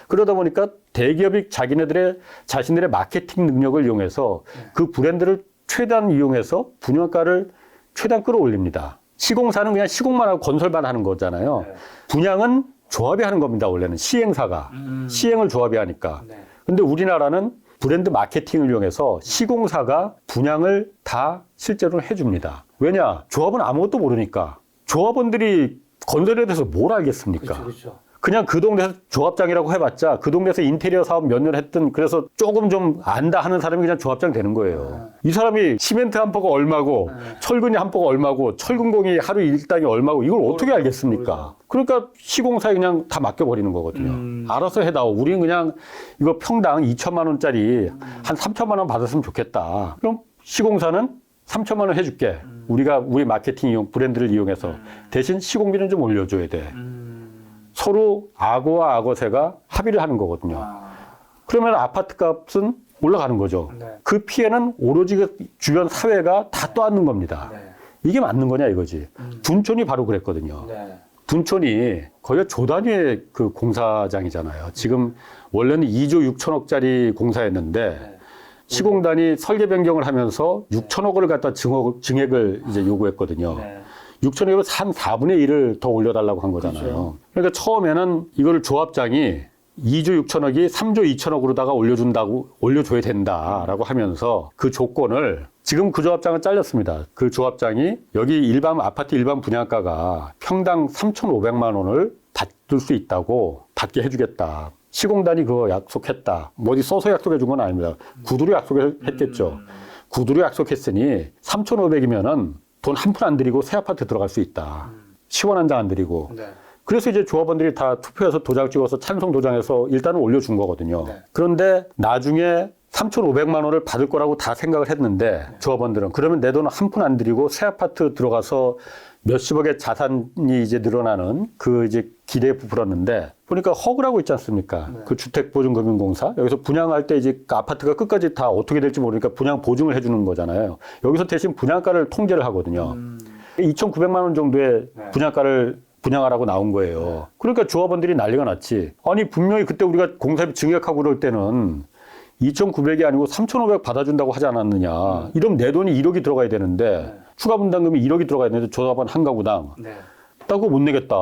그러다 보니까 대기업이 자신들의 마케팅 능력을 이용해서 그 브랜드를 최대한 이용해서 분양가를 최대한 끌어올립니다. 시공사는 그냥 시공만 하고 건설만 하는 거잖아요. 분양은 조합이 하는 겁니다. 원래는 시행사가. 시행을 조합이 하니까. 근데 우리나라는 브랜드 마케팅을 이용해서 시공사가 분양을 다 실제로 해줍니다. 왜냐? 조합은 아무것도 모르니까. 조합원들이 건설에 대해서 뭘 알겠습니까? 그렇죠. 그냥 그 동네에서 조합장이라고 해봤자 그 동네에서 인테리어 사업 몇 년 했던 그래서 조금 좀 안다 하는 사람이 그냥 조합장 되는 거예요. 이 사람이 시멘트 한 포가 얼마고 철근이 한 포가 얼마고 철근공이 하루 일당이 얼마고 이걸 어떻게 알겠습니까? 그러니까 시공사에 그냥 다 맡겨버리는 거거든요. 알아서 해다오. 우리는 그냥 이거 평당 2천만 원짜리 한 3천만 원 받았으면 좋겠다. 그럼 시공사는 3천만 원 해줄게. 우리가 우리 마케팅 브랜드를 이용해서 대신 시공비는 좀 올려줘야 돼. 서로 악어와 악어새가 합의를 하는 거거든요. 그러면 아파트 값은 올라가는 거죠. 그 피해는 오로지 그 주변 사회가 다 떠안는 겁니다. 이게 맞는 거냐 이거지. 둔촌이 바로 그랬거든요. 둔촌이 거의 조 단위의 그 공사장이잖아요. 지금 원래는 2조 6천억짜리 공사였는데 시공단이 설계 변경을 하면서 6천억 원을 갖다 증액을 이제 요구했거든요. 6천억이면 한 4분의 1을 더 올려달라고 한 거잖아요. 그렇죠. 그러니까 처음에는 이거를 조합장이 2조 6천억이 3조 2천억으로다가 올려줘야 된다라고 하면서 그 조건을 지금 그 조합장은 잘렸습니다. 그 조합장이 여기 아파트 일반 분양가가 평당 3,500만 원을 받을 수 있다고 받게 해주겠다. 시공단이 그거 약속했다. 뭐 어디 써서 약속해 준 건 아닙니다. 구두로 약속했겠죠. 구두로 약속했으니 3,500이면은 돈 한 푼 안 들이고 새 아파트 들어갈 수 있다. 10원 한 장 안 들이고. 그래서 이제 조합원들이 다 투표해서 도장 찍어서 찬성 도장해서 일단은 올려준 거거든요. 그런데 나중에 3,500만 원을 받을 거라고 다 생각을 했는데 조합원들은 그러면 내 돈 한 푼 안 들이고 새 아파트 들어가서 몇십억의 자산이 이제 늘어나는 그 이제 기대에 부풀었는데 보니까 허그를 하고 있지 않습니까? 그 주택보증금융공사 여기서 분양할 때 이제 그 아파트가 끝까지 다 어떻게 될지 모르니까 분양 보증을 해주는 거잖아요. 여기서 대신 분양가를 통제를 하거든요. 2,900만 원 정도의 분양가를 분양하라고 나온 거예요. 그러니까 조합원들이 난리가 났지. 아니 분명히 그때 우리가 공사비 증액하고 그럴 때는 2,900이 아니고 3,500 받아준다고 하지 않았느냐. 이러면 내 돈이 1억이 들어가야 되는데 추가 분담금이 1억이 들어가야 되는데 조합원 한 가구당 따고 못 내겠다.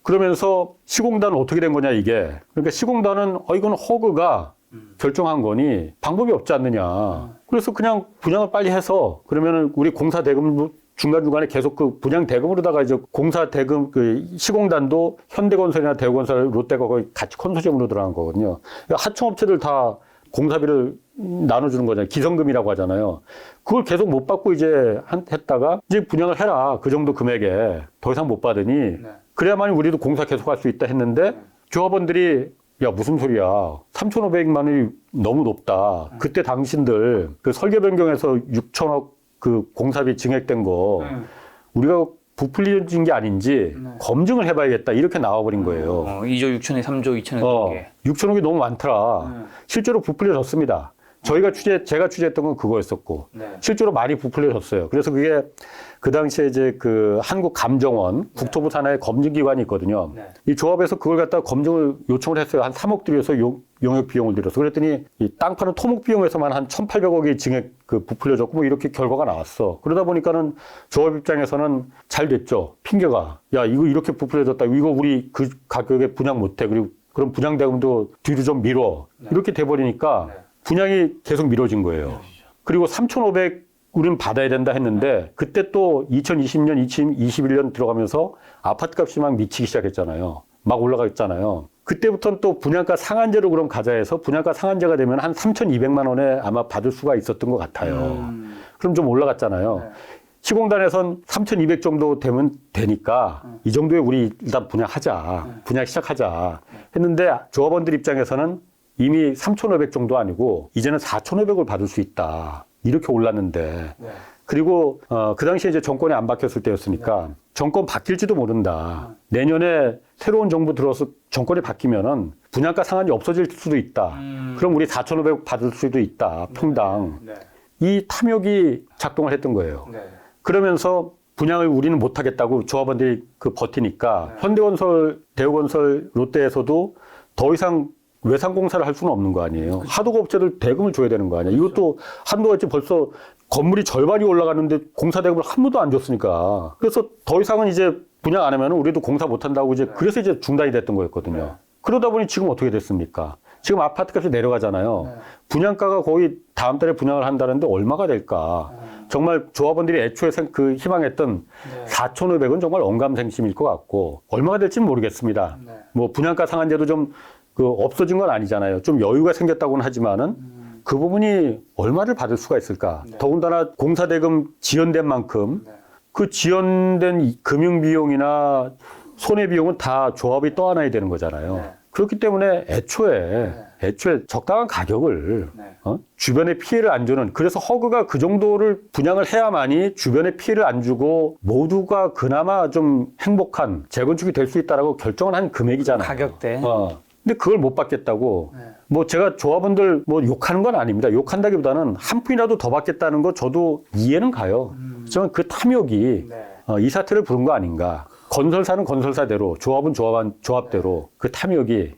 그러면서 시공단은 어떻게 된 거냐 이게. 그러니까 시공단은 이건 허그가 결정한 거니 방법이 없지 않느냐. 그래서 그냥 분양을 빨리 해서 그러면은 우리 공사 대금 중간중간에 계속 그 분양 대금으로다가 이제 공사 대금 그 시공단도 현대건설이나 대우건설, 롯데가 거의 같이 컨소시엄으로 들어간 거거든요. 그러니까 하청업체들 다 공사비를 나눠주는 거잖아요. 기성금이라고 하잖아요. 그걸 계속 못 받고 이제 했다가 이제 분양을 해라. 그 정도 금액에 더 이상 못 받으니 그래야만 우리도 공사 계속할 수 있다 했는데 조합원들이 야 무슨 소리야. 3,500만 원이 너무 높다. 그때 당신들 그 설계 변경해서 6천억 그 공사비 증액된 거 우리가 부풀려진 게 아닌지 검증을 해봐야겠다 이렇게 나와버린 거예요. 2조 6천에 3조 2천에 6천억이 너무 많더라. 실제로 부풀려졌습니다. 제가 취재했던 건 그거였었고, 네. 실제로 많이 부풀려졌어요. 그래서 그게 그 당시에 이제 그 한국감정원 국토부 산하의 검증기관이 있거든요. 네. 이 조합에서 그걸 갖다가 검증을 요청을 했어요. 한 3억 들여서 용역 비용을 들여서. 그랬더니 이 땅 파는 토목 비용에서만 한 1,800억이 증액 그 부풀려졌고 뭐 이렇게 결과가 나왔어. 그러다 보니까는 조합 입장에서는 잘 됐죠. 핑계가. 야, 이거 이렇게 부풀려졌다. 이거 우리 그 가격에 분양 못 해. 그리고 그럼 분양 대금도 뒤로 좀 미뤄. 이렇게 돼 버리니까 분양이 계속 미뤄진 거예요. 그리고 3,500 우리는 받아야 된다 했는데 그때 또 2020년, 2021년 들어가면서 아파트 값이 막 미치기 시작했잖아요. 막 올라갔잖아요. 그때부터는 또 분양가 상한제로 그럼 가자 해서 분양가 상한제가 되면 한 3,200만 원에 아마 받을 수가 있었던 것 같아요. 그럼 좀 올라갔잖아요. 네. 시공단에선 3,200 정도 되면 되니까 이 정도에 우리 일단 분양하자. 분양 시작하자 했는데 조합원들 입장에서는 이미 3,500 정도 아니고 이제는 4,500을 받을 수 있다. 이렇게 올랐는데 네. 그리고 그 당시에 이제 정권이 안 바뀌었을 때였으니까 정권 바뀔지도 모른다. 내년에 새로운 정부 들어서 정권이 바뀌면은 분양가 상한이 없어질 수도 있다. 그럼 우리 4,500 받을 수도 있다. 평당. 네. 이 탐욕이 작동을 했던 거예요. 네. 그러면서 분양을 우리는 못 하겠다고 조합원들이 그 버티니까 현대건설, 대우건설, 롯데에서도 더 이상 외상공사를 할 수는 없는 거 아니에요. 하도급 업체들 대금을 줘야 되는 거 아니에요. 이것도 한도가 있지 벌써 건물이 절반이 올라갔는데 공사 대금을 한 번도 안 줬으니까. 그래서 더 이상은 이제 분양 안 하면 우리도 공사 못 한다고 이제 그래서 이제 중단이 됐던 거였거든요. 그러다 보니 지금 어떻게 됐습니까? 지금 아파트 값이 내려가잖아요. 분양가가 거의 다음 달에 분양을 한다는데 얼마가 될까? 정말 조합원들이 애초에 그 희망했던 4,500은 정말 언감생심일 것 같고 얼마가 될지는 모르겠습니다. 뭐 분양가 상한제도 좀 그 없어진 건 아니잖아요. 좀 여유가 생겼다고는 하지만은 그 부분이 얼마를 받을 수가 있을까? 더군다나 공사대금 지연된 만큼 그 지연된 금융비용이나 손해비용은 다 조합이 떠안아야 되는 거잖아요. 그렇기 때문에 애초에 적당한 가격을 주변에 피해를 안 주는 그래서 허그가 그 정도를 분양을 해야만이 주변에 피해를 안 주고 모두가 그나마 좀 행복한 재건축이 될 수 있다라고 결정을 한 금액이잖아요. 가격대. 근데 그걸 못 받겠다고 뭐 제가 조합원들 뭐 욕하는 건 아닙니다. 욕한다기보다는 한 푼이라도 더 받겠다는 거 저도 이해는 가요. 하지만 그 탐욕이 이 사태를 부른 거 아닌가. 건설사는 건설사대로 조합은 조합대로 그 탐욕이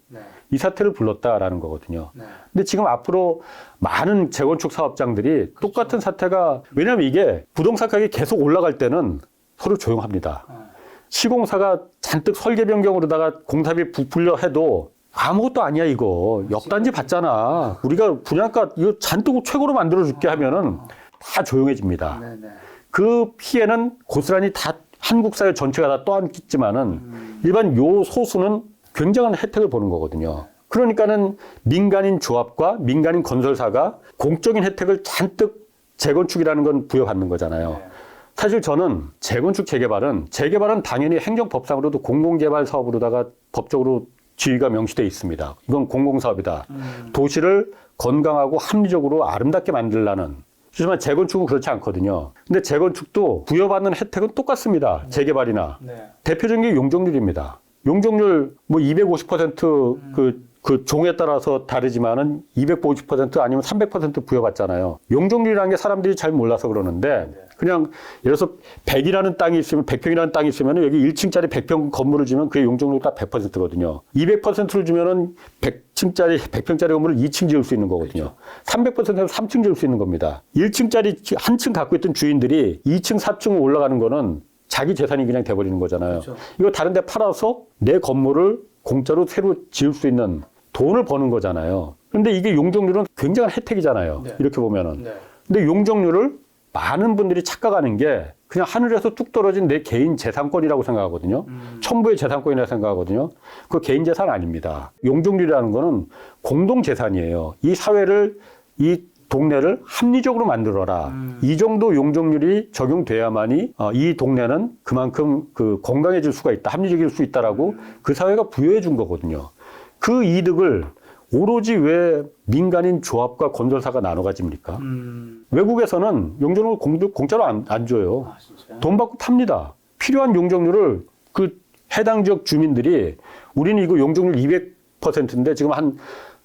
이 사태를 불렀다라는 거거든요. 근데 지금 앞으로 많은 재건축 사업장들이 똑같은 사태가 왜냐하면 이게 부동산 가격이 계속 올라갈 때는 서로 조용합니다. 시공사가 잔뜩 설계 변경으로다가 공사비 부풀려 해도 아무것도 아니야 이거 역단지 받잖아. 우리가 분양가 이거 잔뜩 최고로 만들어줄게 하면은 다 조용해집니다. 그 피해는 고스란히 다 한국 사회 전체가 다 떠안겠지만은 일반 요 소수는 굉장한 혜택을 보는 거거든요. 그러니까는 민간인 조합과 민간인 건설사가 공적인 혜택을 잔뜩 재건축이라는 건 부여받는 거잖아요. 사실 저는 재건축 재개발은 당연히 행정법상으로도 공공개발 사업으로다가 법적으로 지위가 명시되어 있습니다. 이건 공공사업이다. 도시를 건강하고 합리적으로 아름답게 만들라는. 하지만 재건축은 그렇지 않거든요. 근데 재건축도 부여받는 혜택은 똑같습니다. 재개발이나. 대표적인 게 용적률입니다. 용적률 뭐 250% 그 종에 따라서 다르지만은 250% 아니면 300% 부여받잖아요. 용적률이라는 게 사람들이 잘 몰라서 그러는데 그냥 예를 들어서 100이라는 땅이 있으면 100평이라는 땅이 있으면 여기 1층짜리 100평 건물을 지면 그게 용적률이 딱 100%거든요. 200%를 주면은 100층짜리 100평짜리 건물을 2층 지을 수 있는 거거든요. 300%는 3층 지을 수 있는 겁니다. 1층짜리 한 층 갖고 있던 주인들이 2층, 4층 올라가는 거는 자기 재산이 그냥 돼버리는 거잖아요. 그렇죠. 이거 다른 데 팔아서 내 건물을 공짜로 새로 지을 수 있는 돈을 버는 거잖아요. 근데 이게 용적률은 굉장한 혜택이잖아요. 이렇게 보면은. 근데 용적률을 많은 분들이 착각하는 게 그냥 하늘에서 뚝 떨어진 내 개인 재산권이라고 생각하거든요. 첨부의 재산권이라고 생각하거든요. 그 개인 재산 아닙니다. 용적률이라는 거는 공동 재산이에요. 이 사회를, 이 동네를 합리적으로 만들어라. 이 정도 용적률이 적용돼야만이 이 동네는 그만큼 그 건강해질 수가 있다. 합리적일 수 있다라고 그 사회가 부여해 준 거거든요. 그 이득을 오로지 왜 민간인 조합과 건설사가 나눠 가집니까? 외국에서는 용적률을 공짜로 안 줘요. 돈 받고 팝니다. 필요한 용적률을 그 해당 지역 주민들이 우리는 이거 용적률 200%인데 지금 한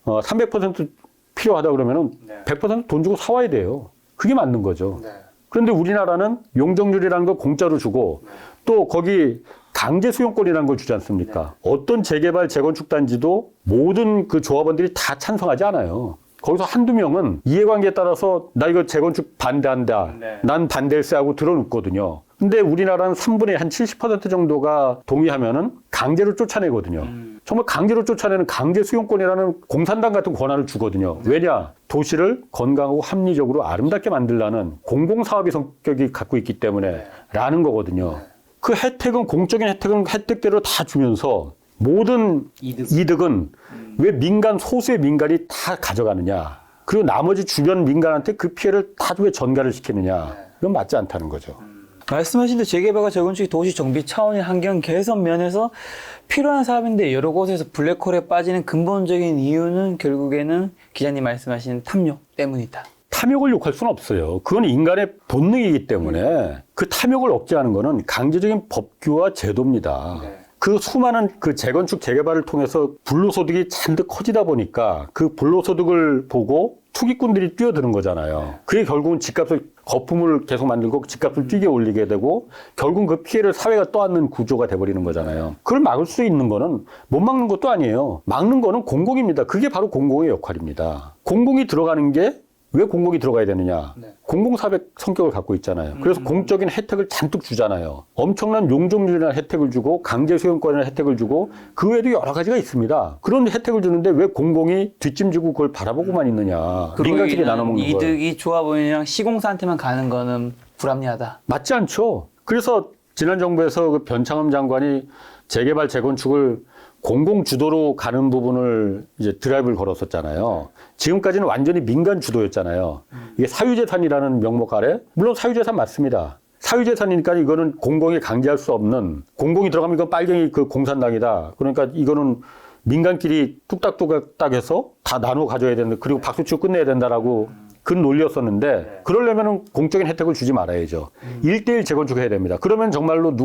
300% 필요하다 그러면은 100%돈 주고 사와야 돼요. 그게 맞는 거죠. 그런데 우리나라는 용적률이라는 걸 공짜로 주고 또 거기 강제 수용권이라는 걸 주지 않습니까? 어떤 재개발, 재건축 단지도 모든 그 조합원들이 다 찬성하지 않아요. 거기서 한두 명은 이해관계에 따라서 나 이거 재건축 반대한다. 난 반대일세 하고 들어눕거든요. 근데 우리나라는 3분의 한 70% 정도가 동의하면은 강제로 쫓아내거든요. 정말 강제로 쫓아내는 강제 수용권이라는 공산당 같은 권한을 주거든요. 왜냐? 도시를 건강하고 합리적으로 아름답게 만들라는 공공사업의 성격이 갖고 있기 때문에 라는 거거든요. 그 혜택은 공적인 혜택은 혜택대로 다 주면서 모든 이득은 왜 민간 소수의 민간이 다 가져가느냐. 그리고 나머지 주변 민간한테 그 피해를 다 왜 전가를 시키느냐. 이건 맞지 않다는 거죠. 말씀하신 대로 재개발과 재건축이 도시 정비 차원의 환경 개선 면에서 필요한 사업인데 여러 곳에서 블랙홀에 빠지는 근본적인 이유는 결국에는 기자님 말씀하신 탐욕 때문이다. 탐욕을 욕할 수는 없어요. 그건 인간의 본능이기 때문에 그 탐욕을 억제하는 거는 강제적인 법규와 제도입니다. 그 수많은 그 재건축 재개발을 통해서 불로소득이 잔뜩 커지다 보니까 그 불로소득을 보고 투기꾼들이 뛰어드는 거잖아요. 그게 결국은 집값을 거품을 계속 만들고 집값을 뛰게 올리게 되고 결국은 그 피해를 사회가 떠안는 구조가 돼버리는 거잖아요. 그걸 막을 수 있는 거는 못 막는 것도 아니에요. 막는 거는 공공입니다. 그게 바로 공공의 역할입니다. 공공이 들어가는 게 왜 공공이 들어가야 되느냐? 공공사업의 성격을 갖고 있잖아요. 그래서 공적인 혜택을 잔뜩 주잖아요. 엄청난 용적률이라는 혜택을 주고 강제 수용권이라는 혜택을 주고 그 외에도 여러 가지가 있습니다. 그런 혜택을 주는데 왜 공공이 뒷짐지고 그걸 바라보고만 있느냐? 민간끼리 나눠먹는 거예요. 이득이 조합원이랑 시공사한테만 가는 거는 불합리하다. 맞지 않죠. 그래서 지난 정부에서 그 변창흠 장관이 재개발 재건축을 공공 주도로 가는 부분을 이제 드라이브를 걸었었잖아요. 지금까지는 완전히 민간 주도였잖아요. 이게 사유재산이라는 명목 아래, 물론 사유재산 맞습니다. 사유재산이니까 이거는 공공이 강제할 수 없는, 공공이 들어가면 이건 빨갱이 그 공산당이다. 그러니까 이거는 민간끼리 뚝딱뚝딱 해서 다 나누어 가져야 된다. 그리고 박수치고 끝내야 된다라고 그 논리였었는데 그러려면 공적인 혜택을 주지 말아야죠. 1대1 재건축해야 됩니다. 그러면 정말로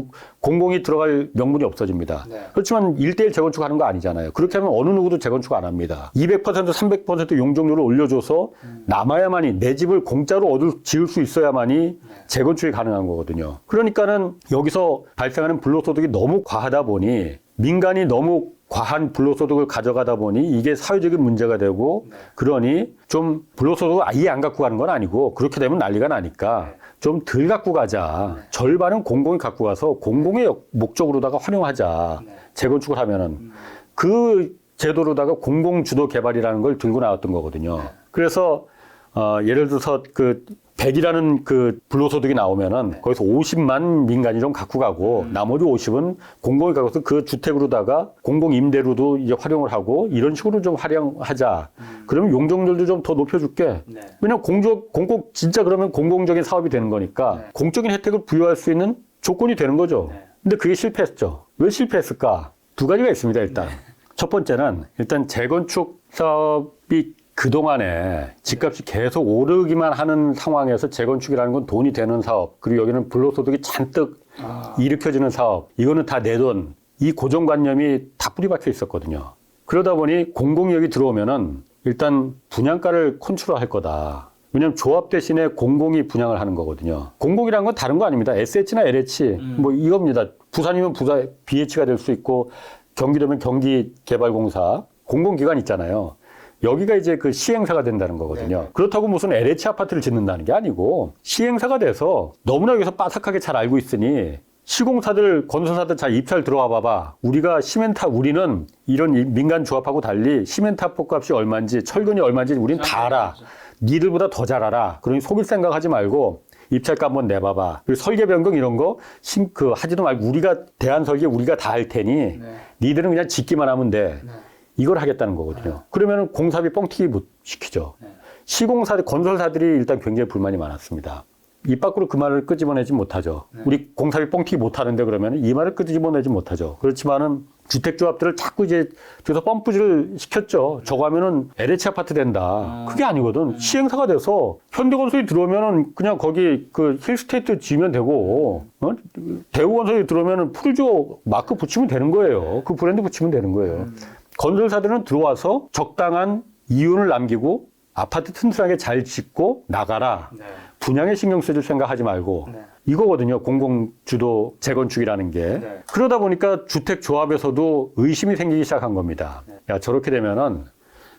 공공이 들어갈 명분이 없어집니다. 그렇지만 1대1 재건축하는 거 아니잖아요. 그렇게 하면 어느 누구도 재건축 안 합니다. 200%, 300% 용적률을 올려줘서 남아야만이 내 집을 공짜로 지을 수 있어야만이 재건축이 가능한 거거든요. 그러니까는 여기서 발생하는 불로소득이 너무 과하다 보니 민간이 너무 과한 불로소득을 가져가다 보니 이게 사회적인 문제가 되고 그러니 좀 불로소득을 아예 안 갖고 가는 건 아니고 그렇게 되면 난리가 나니까 좀 덜 갖고 가자. 절반은 공공이 갖고 가서 공공의 목적으로다가 활용하자. 재건축을 하면은 그 제도로다가 공공 주도 개발이라는 걸 들고 나왔던 거거든요. 그래서 예를 들어서 그 100이라는 그 불로소득이 나오면은 거기서 50만 민간이 좀 갖고 가고 나머지 50은 공공이 갖고서 그 주택으로다가 공공 임대로도 이제 활용을 하고 이런 식으로 좀 활용하자. 그러면 용적률도 좀 더 높여줄게. 왜냐면 공공 진짜 그러면 공공적인 사업이 되는 거니까 공적인 혜택을 부여할 수 있는 조건이 되는 거죠. 근데 그게 실패했죠. 왜 실패했을까? 두 가지가 있습니다. 일단 첫 번째는 일단 재건축 사업이 그동안에 집값이 계속 오르기만 하는 상황에서 재건축이라는 건 돈이 되는 사업, 그리고 여기는 불로소득이 잔뜩 일으켜지는 사업, 이거는 다 내 돈, 이 고정관념이 다 뿌리박혀 있었거든요. 그러다 보니 공공이 들어오면은 일단 분양가를 컨트롤할 거다. 왜냐하면 조합 대신에 공공이 분양을 하는 거거든요. 공공이라는 건 다른 거 아닙니다. SH나 LH, 뭐 이겁니다. 부산이면 부산, BH가 될 수 있고 경기도면 경기개발공사, 공공기관 있잖아요. 여기가 이제 그 시행사가 된다는 거거든요. 그렇다고 무슨 LH 아파트를 짓는다는 게 아니고 시행사가 돼서 너무나 여기서 빠삭하게 잘 알고 있으니 시공사들, 건설사들 잘 입찰 들어와 봐봐. 우리는 이런 민간 조합하고 달리 시멘트 합법값이 얼마인지 철근이 얼마인지 우린 다 알아. 니들보다 더 잘 알아. 그러니 속일 생각하지 말고 입찰가 한번 내봐봐. 그리고 설계 변경 이런 거 하지도 말고 우리가 대안 설계 우리가 다 할 테니 니들은 그냥 짓기만 하면 돼. 이걸 하겠다는 거거든요. 그러면 공사비 뻥튀기 못 시키죠. 건설사들이 일단 굉장히 불만이 많았습니다. 입 밖으로 그 말을 끄집어내지 못하죠. 우리 공사비 뻥튀기 못 하는데 그러면 이 말을 끄집어내지 못하죠. 그렇지만은 주택조합들을 자꾸 이제 그래서 펌프질 시켰죠. 저거 하면은 LH 아파트 된다. 그게 아니거든. 시행사가 돼서 현대건설이 들어오면은 그냥 거기 그 힐스테이트 지으면 되고, 대우건설이 들어오면은 푸르조 마크 붙이면 되는 거예요. 그 브랜드 붙이면 되는 거예요. 건설사들은 들어와서 적당한 이윤을 남기고 아파트 튼튼하게 잘 짓고 나가라. 네. 분양에 신경 써줄 생각하지 말고 네. 이거거든요. 공공주도 재건축이라는 게. 네. 그러다 보니까 주택조합에서도 의심이 생기기 시작한 겁니다. 야, 저렇게 되면은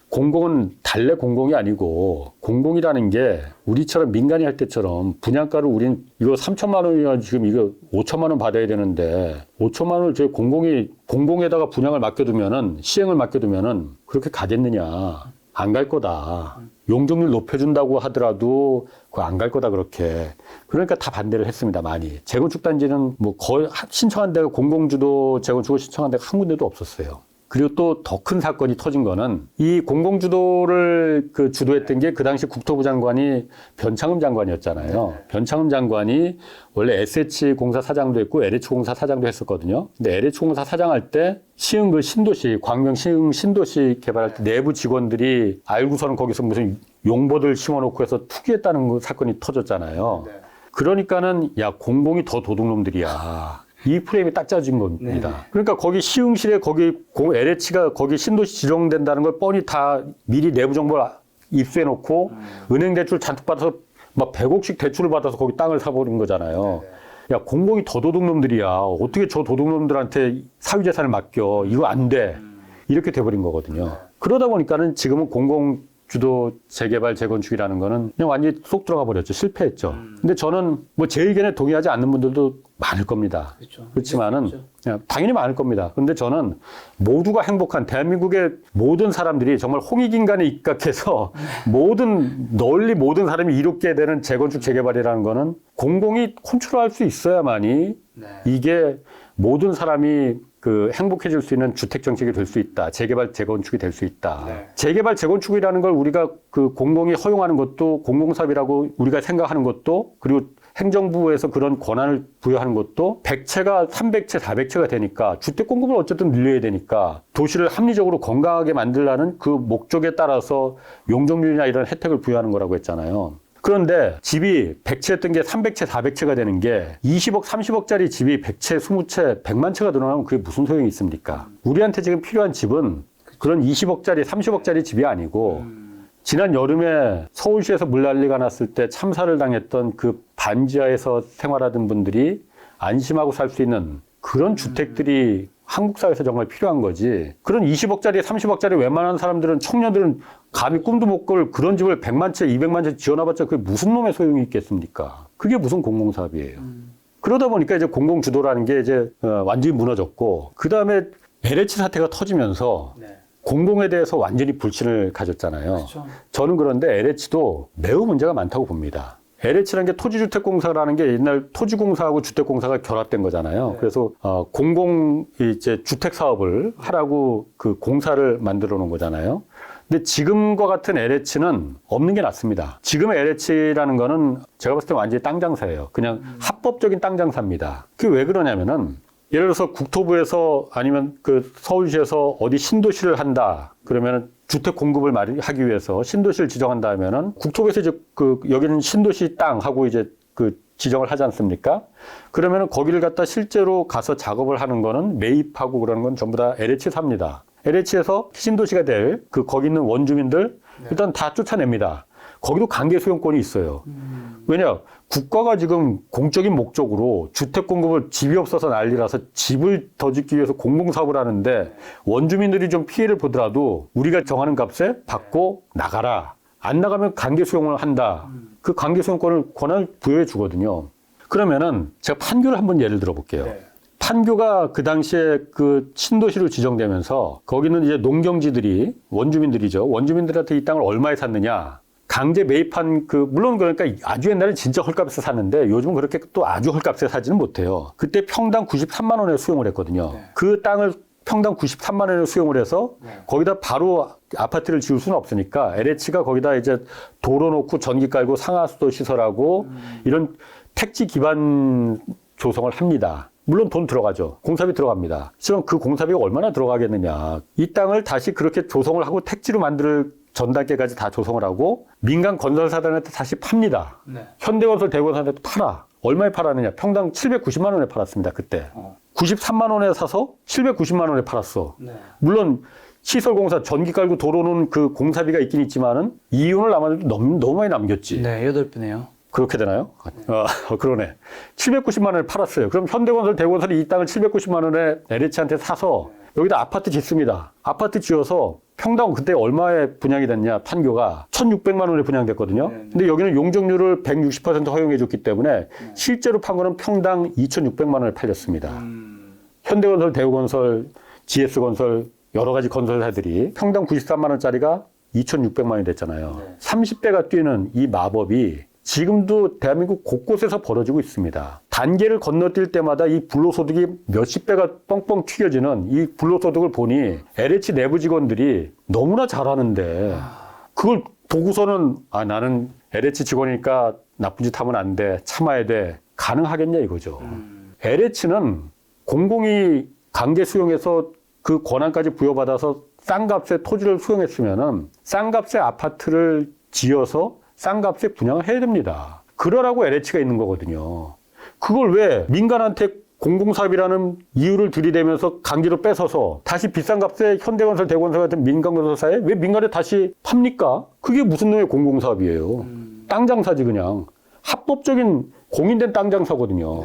공공은 달래 공공이 아니고 공공이라는 게 우리처럼 민간이 할 때처럼 분양가를 우린 이거 3천만 원이나 지금 이거 5천만 원 받아야 되는데 5천만 원을 저희 공공에다가 분양을 맡겨두면은 시행을 맡겨두면은 그렇게 가겠느냐. 안 갈 거다. 용적률 높여준다고 하더라도 그거 안 갈 거다 그렇게. 그러니까 다 반대를 했습니다. 많이. 재건축 단지는 뭐 거의 신청한 데가 공공주도 재건축을 신청한 데가 한 군데도 없었어요. 그리고 또 더 큰 사건이 터진 거는 이 공공주도를 그 주도했던 게 그 당시 국토부 장관이 변창흠 장관이었잖아요. 변창흠 장관이 원래 SH공사 사장도 했고 LH공사 사장도 했었거든요. 근데 LH공사 사장할 때 시흥 그 신도시, 광명 시흥 신도시 개발할 때 내부 직원들이 알고서는 거기서 무슨 용보들 심어놓고 해서 투기했다는 그 사건이 터졌잖아요. 그러니까는 야, 공공이 더 도둑놈들이야. 이 프레임이 딱 짜진 겁니다. 네. 그러니까 거기 시흥실에 거기 LH가 거기 신도시 지정된다는 걸 뻔히 다 미리 내부 정보를 입수해 놓고 은행 대출 잔뜩 받아서 막 100억씩 대출을 받아서 거기 땅을 사버린 거잖아요. 야, 공공이 더 도둑놈들이야. 어떻게 저 도둑놈들한테 사유재산을 맡겨. 이거 안 돼. 이렇게 돼버린 거거든요. 그러다 보니까는 지금은 공공주도 재개발, 재건축이라는 거는 그냥 완전히 쏙 들어가 버렸죠. 실패했죠. 근데 저는 뭐 제 의견에 동의하지 않는 분들도 많을 겁니다. 그렇지만은 당연히 많을 겁니다. 근데 저는 모두가 행복한 대한민국의 모든 사람들이 정말 홍익인간에 입각해서 널리 모든 사람이 이롭게 되는 재건축, 재개발이라는 거는 공공이 컨트롤할 수 있어야만이 이게 모든 사람이 그 행복해질 수 있는 주택 정책이 될 수 있다. 재개발, 재건축이 될 수 있다. 재개발, 재건축이라는 걸 우리가 그 공공이 허용하는 것도 공공사업이라고 우리가 생각하는 것도 그리고 행정부에서 그런 권한을 부여하는 것도 100채가 300채, 400채가 되니까 주택 공급을 어쨌든 늘려야 되니까 도시를 합리적으로 건강하게 만들라는 그 목적에 따라서 용적률이나 이런 혜택을 부여하는 거라고 했잖아요. 그런데 집이 100채였던 게 300채, 400채가 되는 게 20억, 30억짜리 집이 100채, 20채, 100만 채가 늘어나면 그게 무슨 소용이 있습니까? 우리한테 지금 필요한 집은 그런 20억짜리, 30억짜리 집이 아니고 지난 여름에 서울시에서 물난리가 났을 때 참사를 당했던 그 반지하에서 생활하던 분들이 안심하고 살 수 있는 그런 주택들이 한국 사회에서 정말 필요한 거지. 그런 20억짜리, 30억짜리 웬만한 사람들은 청년들은 감히 꿈도 못 꿀 그런 집을 100만 채, 200만 채 지어놔봤자 그게 무슨 놈의 소용이 있겠습니까? 그게 무슨 공공사업이에요. 그러다 보니까 이제 공공주도라는 게 이제 완전히 무너졌고 그 다음에 LH 사태가 터지면서 공공에 대해서 완전히 불신을 가졌잖아요. 그렇죠. 저는 그런데 LH도 매우 문제가 많다고 봅니다. LH라는 게 토지주택공사라는 게 옛날 토지공사하고 주택공사가 결합된 거잖아요. 그래서 공공 이제 주택 사업을 하라고 그 공사를 만들어 놓은 거잖아요. 근데 지금과 같은 LH는 없는 게 낫습니다. 지금의 LH라는 거는 제가 봤을 때 완전히 땅 장사예요. 그냥 합법적인 땅 장사입니다. 그게 왜 그러냐면은 예를 들어서 국토부에서 아니면 그 서울시에서 어디 신도시를 한다. 그러면은 주택 공급을 하기 위해서 신도시를 지정한다 하면은 국토부에서 이제 그 여기는 신도시 땅 하고 이제 그 지정을 하지 않습니까? 그러면은 거기를 갖다 실제로 가서 작업을 하는 거는 매입하고 그러는 건 전부 다 LH 삽니다. LH에서 신도시가 될 그 거기 있는 원주민들 일단 다 쫓아냅니다. 거기도 강제 수용권이 있어요. 왜냐? 국가가 지금 공적인 목적으로 주택 공급을 집이 없어서 난리라서 집을 더 짓기 위해서 공공사업을 하는데 원주민들이 좀 피해를 보더라도 우리가 정하는 값에 받고 나가라. 안 나가면 강제 수용을 한다. 그 강제 수용권을 권한을 부여해 주거든요. 그러면은 제가 판교를 한번 예를 들어 볼게요. 판교가 그 당시에 그 신도시로 지정되면서 거기는 이제 농경지들이 원주민들이죠. 원주민들한테 이 땅을 얼마에 샀느냐. 강제 매입한 물론 그러니까 아주 옛날에 진짜 헐값에 샀는데 요즘은 그렇게 또 아주 헐값에 사지는 못해요. 그때 평당 93만 원에 수용을 했거든요. 그 땅을 평당 93만 원에 수용을 해서 거기다 바로 아파트를 지을 수는 없으니까 LH가 거기다 이제 도로 놓고 전기 깔고 상하수도 시설하고 이런 택지 기반 조성을 합니다. 물론 돈 들어가죠. 공사비 들어갑니다. 그럼 그 공사비가 얼마나 들어가겠느냐. 이 땅을 다시 그렇게 조성을 하고 택지로 만들 전 단계까지 다 조성을 하고 민간 건설사들한테 다시 팝니다. 현대건설, 대건설한테 팔아. 얼마에 팔았느냐. 평당 790만 원에 팔았습니다. 그때. 93만 원에 사서 790만 원에 팔았어. 물론 시설공사 전기 깔고 도로는 그 공사비가 있긴 있지만은 이윤을 남았는데 너무 많이 남겼지. 네, 8배네요. 그렇게 되나요? 그러네. 790만 원에 팔았어요. 그럼 현대건설, 대건설이 이 땅을 790만 원에 LH한테 사서 여기다 아파트 짓습니다. 아파트 지어서 평당 그때 얼마에 분양이 됐냐, 판교가 1,600만 원에 분양됐거든요. 근데 여기는 용적률을 160% 허용해 줬기 때문에 실제로 판 거는 평당 2,600만 원에 팔렸습니다. 현대건설, 대우건설, GS건설 여러 가지 건설사들이 평당 93만 원짜리가 2,600만 원이 됐잖아요. 30배가 뛰는 이 마법이 지금도 대한민국 곳곳에서 벌어지고 있습니다. 단계를 건너뛸 때마다 이 불로소득이 몇십 배가 뻥뻥 튀겨지는 이 불로소득을 보니 LH 내부 직원들이 너무나 잘하는데 그걸 보고서는 나는 LH 직원이니까 나쁜 짓 하면 안 돼. 참아야 돼. 가능하겠냐 이거죠. LH는 공공이 강제 수용해서 그 권한까지 부여받아서 싼 값에 토지를 수용했으면은 싼 값에 아파트를 지어서 싼 값에 분양을 해야 됩니다. 그러라고 LH가 있는 거거든요. 그걸 왜 민간한테 공공사업이라는 이유를 들이대면서 강제로 뺏어서 다시 비싼 값에 현대건설, 대건설 같은 민간건설사에 왜 민간에 다시 팝니까? 그게 무슨 놈의 공공사업이에요. 땅 장사지 그냥. 합법적인 공인된 땅 장사거든요.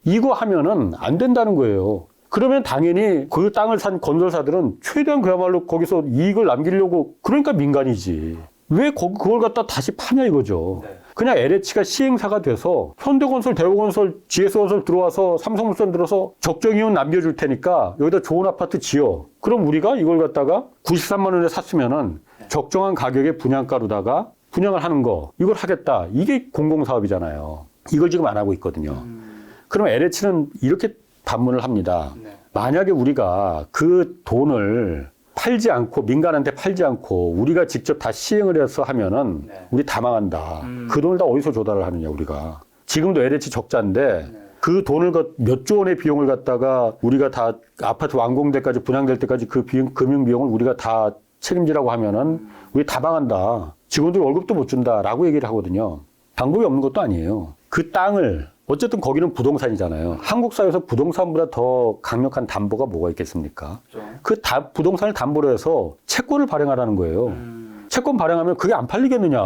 이거 하면은 안 된다는 거예요. 그러면 당연히 그 땅을 산 건설사들은 최대한 그야말로 거기서 이익을 남기려고 그러니까 민간이지. 왜 그걸 갖다 다시 파냐 이거죠. 그냥 LH가 시행사가 돼서 현대건설, 대우건설, GS건설 들어와서 삼성물산 들어서 적정이윤 남겨줄 테니까 여기다 좋은 아파트 지어. 그럼 우리가 이걸 갖다가 93만 원에 샀으면은 적정한 가격에 분양가로다가 분양을 하는 거. 이걸 하겠다. 이게 공공사업이잖아요. 이걸 지금 안 하고 있거든요. 그럼 LH는 이렇게 반문을 합니다. 만약에 우리가 그 돈을 팔지 않고 민간한테 팔지 않고 우리가 직접 다 시행을 해서 하면은 우리 다 망한다. 그 돈을 다 어디서 조달을 하느냐 우리가. 지금도 LH 적자인데 그 돈을 몇 조 원의 비용을 갖다가 우리가 다 아파트 완공될 때까지 분양될 때까지 그 금융 비용을 우리가 다 책임지라고 하면은 우리 다 망한다. 직원들 월급도 못 준다라고 얘기를 하거든요. 방법이 없는 것도 아니에요. 그 땅을 어쨌든 거기는 부동산이잖아요. 한국 사회에서 부동산보다 더 강력한 담보가 뭐가 있겠습니까? 그 부동산을 담보로 해서 채권을 발행하라는 거예요. 채권 발행하면 그게 안 팔리겠느냐.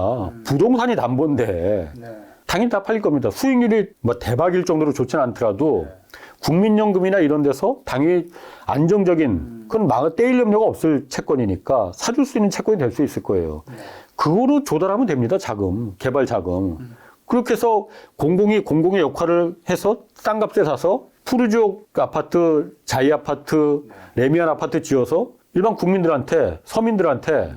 부동산이 담보인데 당연히 다 팔릴 겁니다. 수익률이 뭐 대박일 정도로 좋지는 않더라도 국민연금이나 이런 데서 당연히 안정적인 그건 떼일 염려가 없을 채권이니까 사줄 수 있는 채권이 될 수 있을 거예요. 그거로 조달하면 됩니다. 자금, 개발 자금. 그렇게 해서 공공의 역할을 해서 싼 값에 사서 푸르지옥 아파트, 자이 아파트, 레미안 아파트 지어서 일반 국민들한테, 서민들한테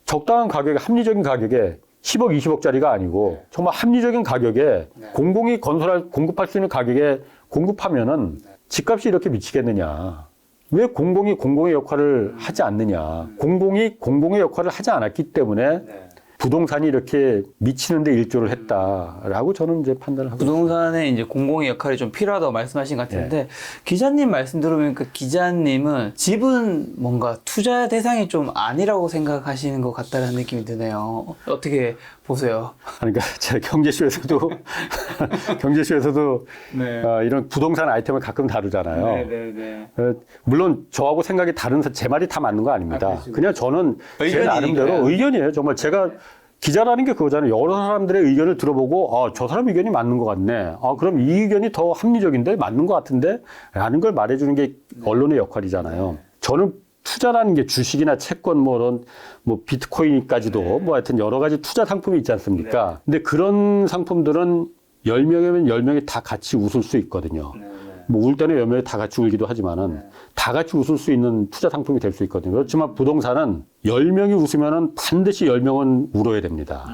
적당한 가격에, 합리적인 가격에 10억, 20억짜리가 아니고 정말 합리적인 가격에 공공이 공급할 수 있는 가격에 공급하면은 집값이 이렇게 미치겠느냐. 왜 공공의 역할을 하지 않느냐. 공공의 역할을 하지 않았기 때문에 부동산이 이렇게 미치는데 일조를 했다라고 저는 이제 판단을 하고 부동산에 이제 공공의 역할이 좀 필요하다고 말씀하신 것 같은데 기자님 말씀 들어보니까 기자님은 집은 뭔가 투자 대상이 좀 아니라고 생각하시는 것 같다는 느낌이 드네요. 어떻게 보세요? 그러니까 제가 경제쇼에서도 이런 부동산 아이템을 가끔 다루잖아요. 물론 저하고 생각이 다른 제 말이 다 맞는 거 아닙니다. 그냥 저는 제 나름대로 의견이에요. 정말 제가 기자라는 게 그거잖아요. 여러 사람들의 의견을 들어보고 저 사람 의견이 맞는 것 같네. 그럼 이 의견이 더 합리적인데 맞는 것 같은데 라는 걸 말해주는 게 언론의 역할이잖아요. 저는 투자라는 게 주식이나 채권 이런 비트코인까지도 하여튼 여러 가지 투자 상품이 있지 않습니까? 근데 그런 상품들은 10명이면 10명이 다 같이 웃을 수 있거든요. 울 때는 10명이 다 같이 울기도 하지만은 다 같이 웃을 수 있는 투자 상품이 될 수 있거든요. 그렇지만 부동산은 10명이 웃으면은 반드시 10명은 울어야 됩니다.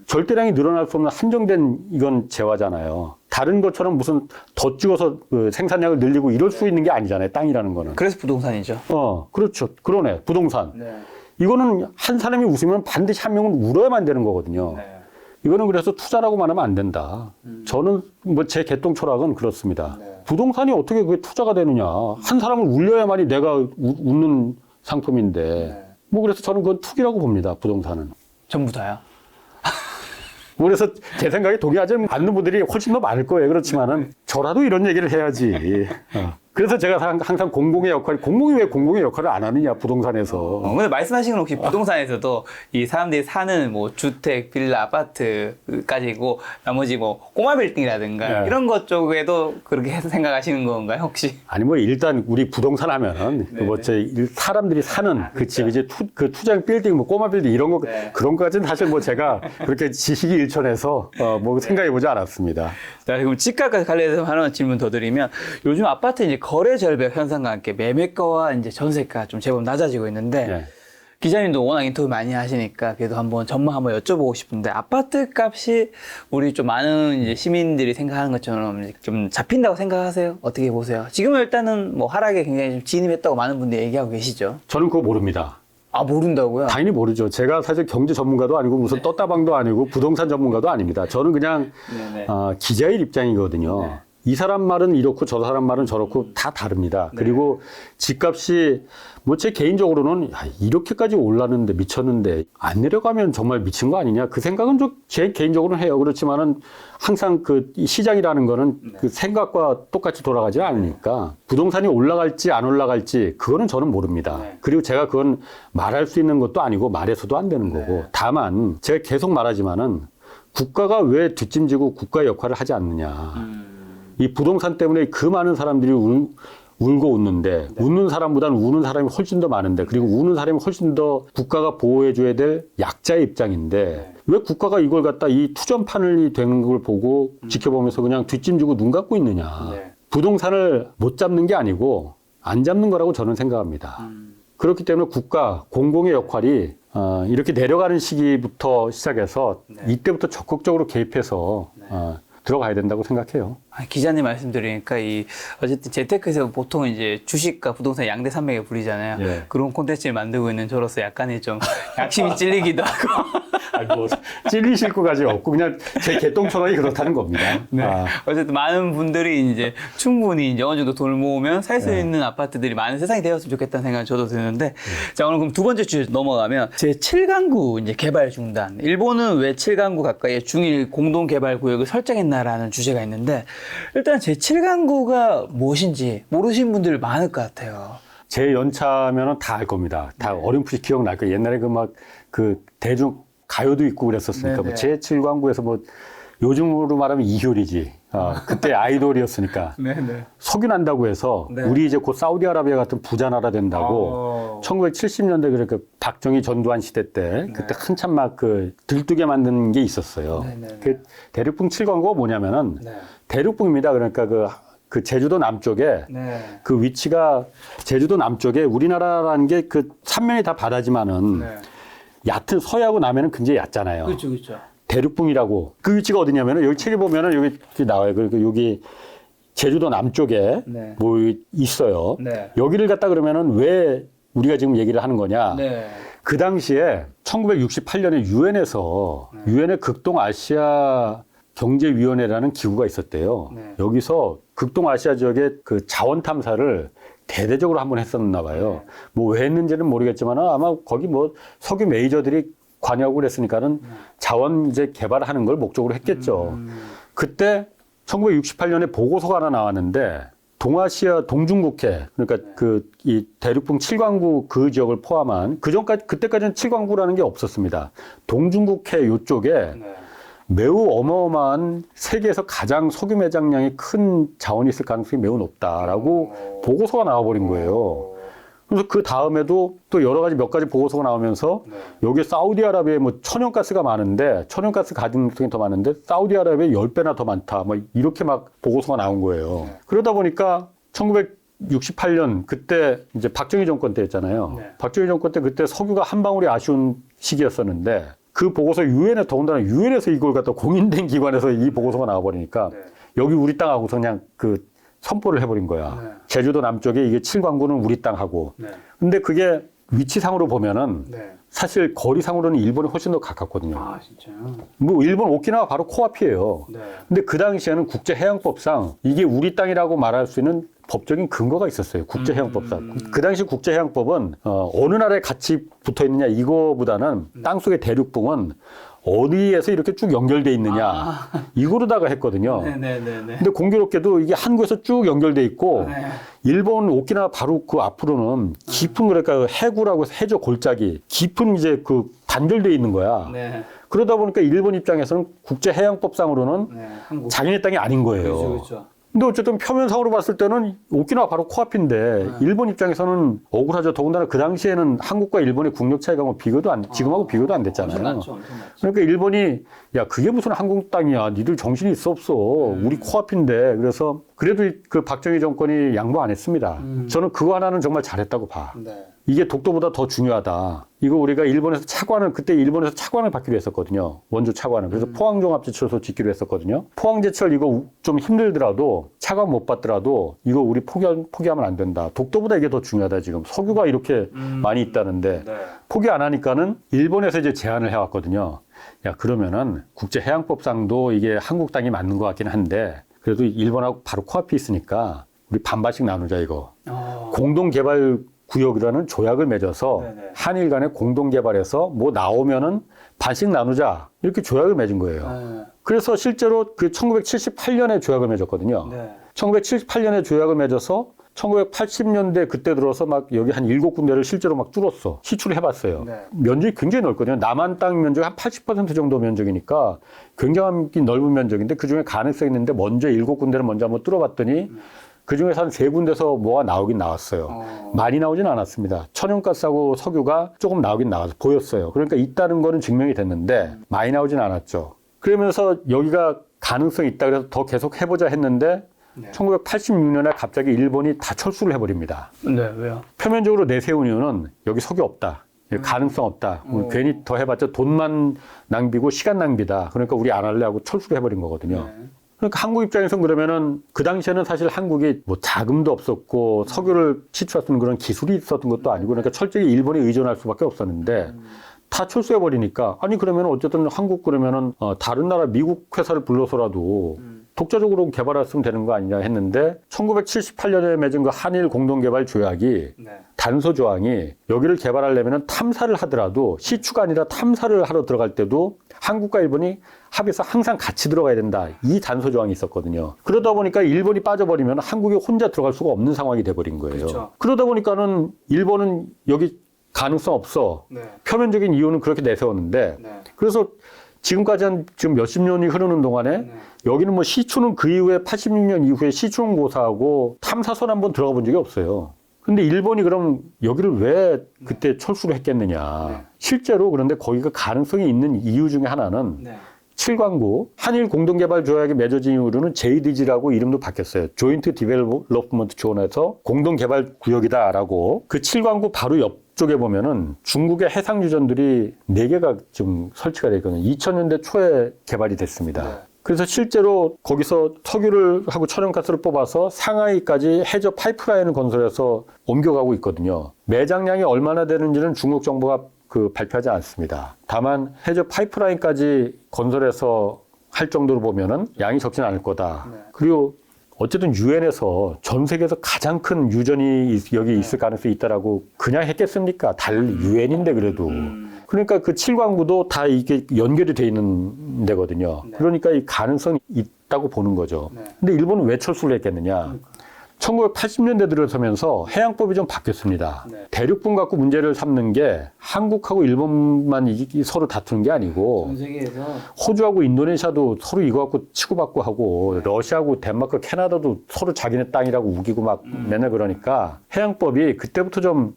절대량이 늘어날 수 없는 한정된 이건 재화잖아요. 다른 것처럼 무슨 더 찍어서 생산량을 늘리고 이럴 수 있는 게 아니잖아요. 땅이라는 거는. 그래서 부동산이죠. 그렇죠. 그러네. 부동산. 이거는 한 사람이 웃으면 반드시 한 명은 울어야만 되는 거거든요. 이거는 그래서 투자라고 말하면 안 된다. 저는 제 개똥 철학은 그렇습니다. 부동산이 어떻게 그게 투자가 되느냐. 한 사람을 울려야만이 내가 웃는 상품인데. 그래서 저는 그건 투기라고 봅니다. 부동산은. 전부 다요? 그래서 제 생각에 동의하지 않는 분들이 훨씬 더 많을 거예요. 그렇지만은 저라도 이런 얘기를 해야지. 그래서 제가 항상 공공이 왜 공공의 역할을 안 하느냐, 부동산에서. 근데 말씀하신 건 혹시 부동산에서도 이 사람들이 사는 뭐 주택, 빌라, 아파트까지고 나머지 뭐 꼬마 빌딩이라든가 네. 이런 것 쪽에도 그렇게 해서 생각하시는 건가요, 혹시? 아니, 뭐, 일단 우리 부동산 하면은, 네, 뭐, 사람들이 사는, 그치, 이제 그 투자형 빌딩, 뭐, 꼬마 빌딩 이런 거, 네. 그런 거까지는 사실 뭐 제가 그렇게 지식이 일천해서, 뭐, 생각해보지 않았습니다. 자, 그럼 집값과 관련해서 하나 질문 더 드리면 요즘 아파트 이제 거래 절벽 현상과 함께 매매가와 이제 전세가 좀 제법 낮아지고 있는데 네. 기자님도 워낙 인터뷰 많이 하시니까 그래도 한번 전망 한번 여쭤보고 싶은데 아파트 값이 우리 좀 많은 이제 시민들이 생각하는 것처럼 좀 잡힌다고 생각하세요? 어떻게 보세요? 지금은 일단은 뭐 하락에 굉장히 좀 진입했다고 많은 분들이 얘기하고 계시죠. 저는 그거 모릅니다. 아, 모른다고요? 당연히 모르죠. 제가 사실 경제 전문가도 아니고 무슨 떴다방도 아니고 부동산 전문가도 아닙니다. 저는 그냥 네네. 기자의 입장이거든요. 네. 이 사람 말은 이렇고 저 사람 말은 저렇고 다 다릅니다. 네. 그리고 집값이 뭐 제 개인적으로는 이렇게까지 올랐는데 미쳤는데 안 내려가면 정말 미친 거 아니냐 그 생각은 좀 제 개인적으로는 해요. 그렇지만은 항상 이 시장이라는 거는 그 생각과 똑같이 돌아가지 않으니까 부동산이 올라갈지 안 올라갈지 그거는 저는 모릅니다. 네. 그리고 제가 그건 말할 수 있는 것도 아니고 말해서도 안 되는 거고 다만 제가 계속 말하지만은 국가가 왜 뒷짐지고 국가의 역할을 하지 않느냐. 이 부동산 때문에 그 많은 사람들이 울고 웃는데 웃는 사람보다는 우는 사람이 훨씬 더 많은데 그리고 우는 사람이 훨씬 더 국가가 보호해줘야 될 약자의 입장인데 왜 국가가 이걸 갖다 이 투전판을 되는 걸 보고 지켜보면서 그냥 뒷짐지고 눈 감고 있느냐. 부동산을 못 잡는 게 아니고 안 잡는 거라고 저는 생각합니다. 그렇기 때문에 국가, 공공의 역할이 이렇게 내려가는 시기부터 시작해서 이때부터 적극적으로 개입해서 들어가야 된다고 생각해요. 기자님 말씀 들으니까 어쨌든 재테크에서 보통 이제 주식과 부동산 양대 산맥에 불리잖아요. 예. 그런 콘텐츠를 만들고 있는 저로서 약간의 좀 약심이 찔리기도 하고. 아니, 뭐, 찔리실 거까지 없고, 그냥 제 개똥천원이 그렇다는 겁니다. 네. 어쨌든 많은 분들이 이제 충분히 이제 어느 정도 돈을 모으면 살 수 있는 아파트들이 많은 세상이 되었으면 좋겠다는 생각이 저도 드는데. 자, 오늘 그럼 두 번째 주제 넘어가면 제7강구 이제 개발 중단. 일본은 왜 7강구 가까이에 중일 공동 개발 구역을 설정했나라는 주제가 있는데 일단 제7강구가 무엇인지 모르시는 분들 많을 것 같아요. 제 연차면은 다 알 겁니다. 다 어렴풋이 기억날 거예요. 옛날에 대중 가요도 있고 그랬었으니까. 네네. 뭐 제7광구에서 뭐 요즘으로 말하면 이효리지. 그때 아이돌이었으니까. 네네. 석유난다고 해서 네. 우리 이제 곧 사우디아라비아 같은 부자 나라 된다고 1970년대 그러니까 박정희 전두환 시대 때 그때 한참 막 들뜨게 만든 게 있었어요. 네네네. 그 대륙붕 7광구가 뭐냐면은 네. 대륙붕입니다. 그러니까 그 제주도 남쪽에 네. 그 위치가 제주도 남쪽에 우리나라라는 게 그 삼면이 다 바다지만은 네. 얕은 서해하고 남해는 굉장히 얕잖아요. 그렇죠, 그렇죠. 대륙붕이라고 그 위치가 어디냐면은 여기 책에 보면은 여기 나와요. 그리고 여기 제주도 남쪽에 네. 뭐 있어요. 네. 여기를 갖다 그러면은 왜 우리가 지금 얘기를 하는 거냐? 네. 그 당시에 1968년에 유엔에서 유엔의 극동아시아 경제위원회라는 기구가 있었대요. 네. 여기서 극동아시아 지역의 그 자원 탐사를 대대적으로 한번 했었나 봐요. 뭐 왜 했는지는 모르겠지만 아마 거기 뭐 석유 메이저들이 관여하고 그랬으니까는 자원 이제 개발하는 걸 목적으로 했겠죠. 그때 1968년에 보고서가 하나 나왔는데 동아시아 동중국해 그러니까 이 대륙붕 7광구 그 지역을 포함한 그때까지는 7광구라는 게 없었습니다. 동중국해 요쪽에 매우 어마어마한 세계에서 가장 석유 매장량이 큰 자원이 있을 가능성이 매우 높다라고 보고서가 나와버린 거예요. 그래서 그 다음에도 또 여러 가지 몇 가지 보고서가 나오면서 여기에 사우디아라비아에 뭐 천연가스가 많은데 천연가스 가능성이 더 많은데 사우디아라비아에 10배나 더 많다. 뭐 이렇게 막 보고서가 나온 거예요. 그러다 보니까 1968년 그때 이제 박정희 정권 때였잖아요. 박정희 정권 때 그때 석유가 한 방울이 아쉬운 시기였었는데 그 보고서 유엔에 더군다나 유엔에서 이걸 갖다 공인된 기관에서 이 보고서가 나와버리니까 여기 우리 땅하고서 그냥 선포를 해버린 거야. 제주도 남쪽에 이게 7광구는 우리 땅하고. 근데 그게 위치상으로 보면은 사실 거리상으로는 일본이 훨씬 더 가깝거든요. 아, 진짜요? 뭐 일본 오키나와 바로 코앞이에요. 네. 근데 그 당시에는 국제해양법상 이게 우리 땅이라고 말할 수 있는 법적인 근거가 있었어요. 국제해양법상. 그 당시 국제해양법은 어느 나라에 같이 붙어 있느냐 이거보다는 땅속의 대륙붕은 어디에서 이렇게 쭉 연결돼 있느냐 이거로다가 했거든요. 네네네. 근데 공교롭게도 이게 한국에서 쭉 연결돼 있고 네. 일본 오키나와 바로 그 앞으로는 깊은 그러니까 해구라고 해서 해저 골짜기 깊은 이제 그 단절돼 있는 거야. 네. 그러다 보니까 일본 입장에서는 국제해양법상으로는 네. 한국. 자기네 땅이 아닌 거예요. 그렇죠. 근데 어쨌든 표면상으로 봤을 때는 오키나와 바로 코앞인데 일본 입장에서는 억울하죠. 더군다나 그 당시에는 한국과 일본의 국력 차이가 뭐 비교도 안, 지금하고 비교도 안 됐잖아요. 엄청 낮죠. 그러니까 일본이 야 그게 무슨 한국 땅이야. 니들 정신이 있어 없어. 우리 코앞인데. 그래서 그래도 그 박정희 정권이 양보 안 했습니다. 저는 그거 하나는 정말 잘했다고 봐. 네. 이게 독도보다 더 중요하다. 이거 우리가 일본에서 차관을 그때 일본에서 차관을 받기로 했었거든요. 원조 차관을. 그래서 포항종합제철소 짓기로 했었거든요. 포항제철 이거 좀 힘들더라도 차관 못 받더라도 이거 우리 포기하면 안 된다. 독도보다 이게 더 중요하다. 지금 석유가 이렇게 많이 있다는데 네. 포기 안 하니까는 일본에서 이제 제안을 해왔거든요. 야 그러면은 국제해양법상도 이게 한국 땅이 맞는 것 같긴 한데 그래도 일본하고 바로 코앞에 있으니까 우리 반반씩 나누자 이거. 공동개발 구역이라는 조약을 맺어서 네네. 한일 간에 공동개발해서 뭐 나오면은 반씩 나누자 이렇게 조약을 맺은 거예요. 네. 그래서 실제로 그 1978년에 조약을 맺었거든요. 네. 1978년에 조약을 맺어서 1980년대 그때 들어서 막 여기 한 7군데를 실제로 막 뚫었어. 시추를 해봤어요. 네. 면적이 굉장히 넓거든요. 남한 땅 면적이 한 80% 정도 면적이니까 굉장히 넓은 면적인데 그중에 가능성이 있는데 먼저 7군데를 먼저 한번 뚫어봤더니 그중에서 한 3군데서 뭐가 나오긴 나왔어요. 많이 나오진 않았습니다. 천연가스하고 석유가 조금 나오긴 나와서 보였어요. 그러니까 있다는 거는 증명이 됐는데 많이 나오진 않았죠. 그러면서 여기가 가능성이 있다 그래서 더 계속 해보자 했는데 네. 1986년에 갑자기 일본이 다 철수를 해버립니다. 네. 왜요? 표면적으로 내세운 이유는 여기 석유 없다. 가능성 없다. 괜히 더 해봤자 돈만 낭비고 시간 낭비다. 그러니까 우리 안 할래 하고 철수를 해버린 거거든요. 네. 그러니까 한국 입장에서는 그러면은 그 당시에는 사실 한국이 뭐 자금도 없었고 석유를 치출할 수 있는 그런 기술이 있었던 것도 아니고 그러니까 철저히 일본에 의존할 수밖에 없었는데 다 철수해 버리니까 아니 그러면 어쨌든 한국 그러면은 다른 나라 미국 회사를 불러서라도 독자적으로 개발했으면 되는 거 아니냐 했는데 1978년에 맺은 그 한일 공동개발 조약이 네. 단서 조항이 여기를 개발하려면 탐사를 하더라도 시추가 아니라 탐사를 하러 들어갈 때도 한국과 일본이 합의해서 항상 같이 들어가야 된다. 이 단서 조항이 있었거든요. 그러다 보니까 일본이 빠져버리면 한국이 혼자 들어갈 수가 없는 상황이 돼버린 거예요. 그렇죠. 그러다 보니까는 일본은 여기 가능성 없어. 네. 표면적인 이유는 그렇게 내세웠는데 네. 그래서 지금까지 한 지금 몇십 년이 흐르는 동안에 네. 여기는 뭐 시추는 그 이후에 86년 이후에 시추는 고사하고 탐사선 한번 들어가 본 적이 없어요. 근데 일본이 그럼 여기를 왜 그때 철수를 했겠느냐. 네. 실제로 그런데 거기가 가능성이 있는 이유 중에 하나는 네. 7광구 한일 공동개발 조약이 맺어진 이후로는 JDG라고 이름도 바뀌었어요. 조인트 디벨롭먼트 존에서 공동개발 구역이다라고 그 7광구 바로 옆쪽에 보면은 중국의 해상 유전들이 4개가 지금 설치가 되어 있거든요. 2000년대 초에 개발이 됐습니다. 네. 그래서 실제로 거기서 석유를 하고 천연가스를 뽑아서 상하이까지 해저 파이프라인을 건설해서 옮겨가고 있거든요. 매장량이 얼마나 되는지는 중국 정부가 발표하지 않습니다. 다만 해저 파이프라인까지 건설해서 할 정도로 보면은 양이 적진 않을 거다. 네. 그리고 어쨌든 유엔에서 전 세계에서 가장 큰 유전이 여기 있을 가능성이 있다라고 그냥 했겠습니까? 달 유엔인데 그래도. 그러니까 그 7광구도 다 이게 연결이 돼 있는 데거든요. 네. 그러니까 이 가능성이 있다고 보는 거죠. 네. 근데 일본은 왜 철수를 했겠느냐? 1980년대 들어서면서 해양법이 좀 바뀌었습니다. 네. 대륙분 갖고 문제를 삼는 게 한국하고 일본만 서로 다투는 게 아니고 전 세계에서 호주하고 인도네시아도 서로 이거 갖고 치고받고 하고 러시아하고 덴마크, 캐나다도 서로 자기네 땅이라고 우기고 막 맨날 그러니까 해양법이 그때부터 좀